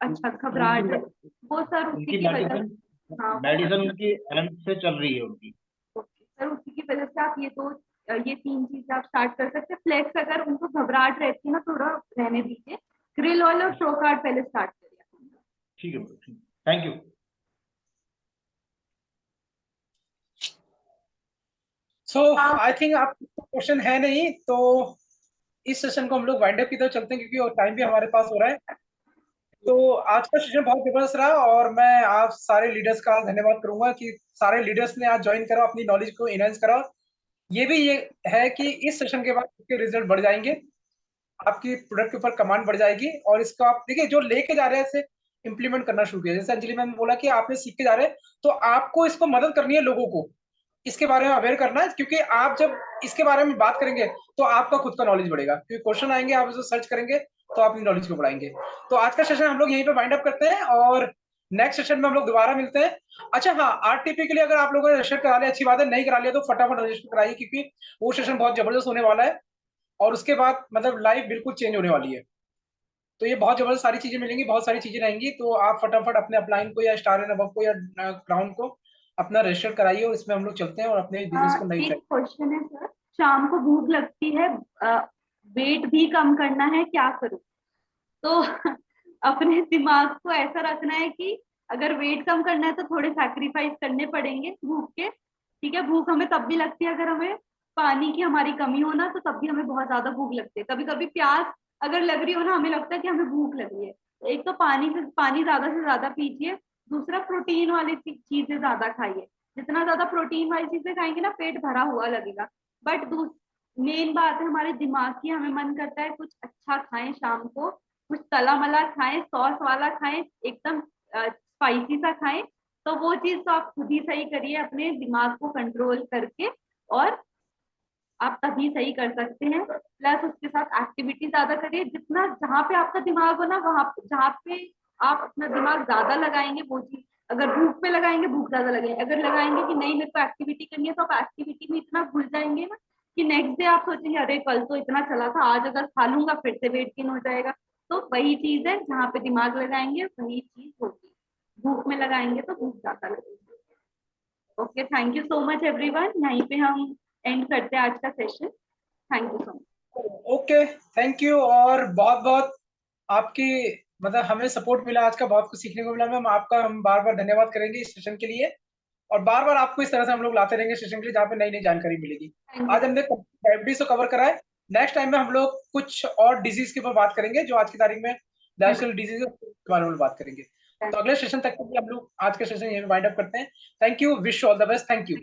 Speaker 1: अच्छा,
Speaker 10: तो उनकी
Speaker 1: घबराहट है वो सर उसी
Speaker 10: उनकी
Speaker 1: की वजह।
Speaker 10: मेडिसिन
Speaker 1: हाँ
Speaker 10: मेडिसिन उनकी एम से चल रही है उनकी।
Speaker 1: ओके सर, उसी की वजह से आप ये 3 चीजें आप स्टार्ट कर सकते हैं। फ्लेक्स अगर उनको घबराहट रहती है ना, थोड़ा रहने दीजिए। क्रिल ऑयल और प्रो कार्ड पहले स्टार्ट करिए।
Speaker 10: ठीक है, ठीक, thank you.
Speaker 9: So I think आपको क्वेश्चन है नहीं, तो इस सेशन को हम लोग वाइंड अप की तरफ चलते हैं, क्योंकि टाइम भी हमारे पास हो रहा है। तो आज का सेशन बहुत जबरदस्त रहा, और मैं आप सारे लीडर्स का धन्यवाद करूंगा कि सारे लीडर्स ने आज ज्वाइन करा, अपनी नॉलेज को इनहेंस करा। ये भी ये है कि इस सेशन के बाद आपके रिजल्ट बढ़ जाएंगे, आपकी प्रोडक्ट के ऊपर कमांड बढ़ जाएगी, और इसको आप देखिए जो लेके जा रहे हैं इसे इंप्लीमेंट करना शुरू किया। जैसे अंजलि मैम ने बोला कि आपने सीख के जा रहे हैं, तो आपको इसको मदद करनी है, लोगों को इसके बारे में अवेयर करना है, क्योंकि आप जब इसके बारे में बात करेंगे तो आपका खुद का नॉलेज बढ़ेगा, क्योंकि क्वेश्चन आएंगे, आप उसे सर्च करेंगे तो आप अपनी नॉलेज को बढ़ाएंगे। तो आज का सेशन हम लोग यहीं पे वाइंड अप करते हैं, और नेक्स्ट सेशन में हम लोग दोबारा मिलते हैं। अच्छा हाँ, आरटीपी के लिए अगर आप लोगों ने रजिस्टर करा लिया अच्छी बात है, नहीं करा लिया तो फटाफट रजिस्टर कराइए, क्योंकि वो सेशन बहुत जबरदस्त होने वाला है, और उसके बाद मतलब लाइफ बिल्कुल चेंज होने वाली है। तो ये बहुत जबरदस्त सारी चीजें मिलेंगी, बहुत सारी चीजें रहेंगी, तो आप फटाफट अपने अपलाइन को या स्टार एंड अबव को या क्राउन को अपना रजिस्टर कराइए, और इसमें हम लोग चलते हैं और अपने बिजनेस को नई
Speaker 1: एक
Speaker 9: ऊंचाई।
Speaker 1: क्वेश्चन है सर, शाम को भूख लगती है, वेट भी कम करना है, क्या करूं? तो अपने दिमाग को ऐसा रखना है कि अगर वेट कम करना है तो थोड़े सैक्रिफाइस करने पड़ेंगे भूख के। ठीक है, भूख हमें तब भी लगती है अगर हमें पानी की हमारी कमी हो ना, तो तब भी हमें बहुत ज्यादा भूख लगती है। कभी कभी प्यास अगर लग रही हो ना, हमें लगता है कि हमें भूख लगी है। तो एक तो पानी ज्यादा से ज्यादा पीजिए। दूसरा, प्रोटीन वाली चीजें ज्यादा खाइए। जितना ज्यादा प्रोटीन वाली चीजें खाएंगे ना, पेट भरा हुआ लगेगा। बट मेन बात है हमारे दिमाग की, हमें मन करता है कुछ अच्छा खाएं शाम को, कुछ तला मला खाएं, सॉस वाला खाएं, एकदम स्पाइसी सा खाएं। तो वो चीज तो आप खुद ही सही करिए अपने दिमाग को कंट्रोल करके, और आप तभी सही कर सकते हैं। प्लस उसके साथ एक्टिविटी ज्यादा करिए। जितना जहाँ पे आपका दिमाग हो ना, वहां जहाँ पे आप अपना दिमाग ज्यादा लगाएंगे वो चीज, अगर भूख पे लगाएंगे भूख ज्यादा लगेगी, अगर लगाएंगे कि नहीं मेरे को एक्टिविटी करनी है, तो आप एक्टिविटी में इतना घुल जाएंगे ना कि नेक्स्ट डे आप सोचेंगे अरे कल तो इतना चला था, आज अगर खा लूंगा फिर से वेट गेन हो जाएगा। तो वही चीज है, जहाँ पे दिमाग लगाएंगे वही चीज होगी। भूख में लगाएंगे तो भूख ज्यादा लगेगी। Okay, thank you so much everyone. यहीं पे हम एंड करते हैं आज का session. Thank you so much.
Speaker 9: Okay, thank you, और बहुत बहुत आपकी मतलब हमें सपोर्ट मिला, आज का बहुत कुछ सीखने को मिला मैम, आपका हम बार बार धन्यवाद करेंगे इस सेशन के लिए, और बार बार आपको इस तरह से हम लोग लाते रहेंगे सेशन के लिए, जहाँ पे नई नई जानकारी मिलेगी। आज हमने डायबिटीज तो कवर करा है। नेक्स्ट टाइम में हम लोग कुछ और डिजीज के ऊपर बात करेंगे जो आज की तारीख में लाइफस्टाइल डिजीज के बारे में बात करेंगे। तो अगले सेशन तक के लिए हम लोग आज के सेशन यहीं वाइंड अप करते हैं। Thank you, wish all the best, thank you.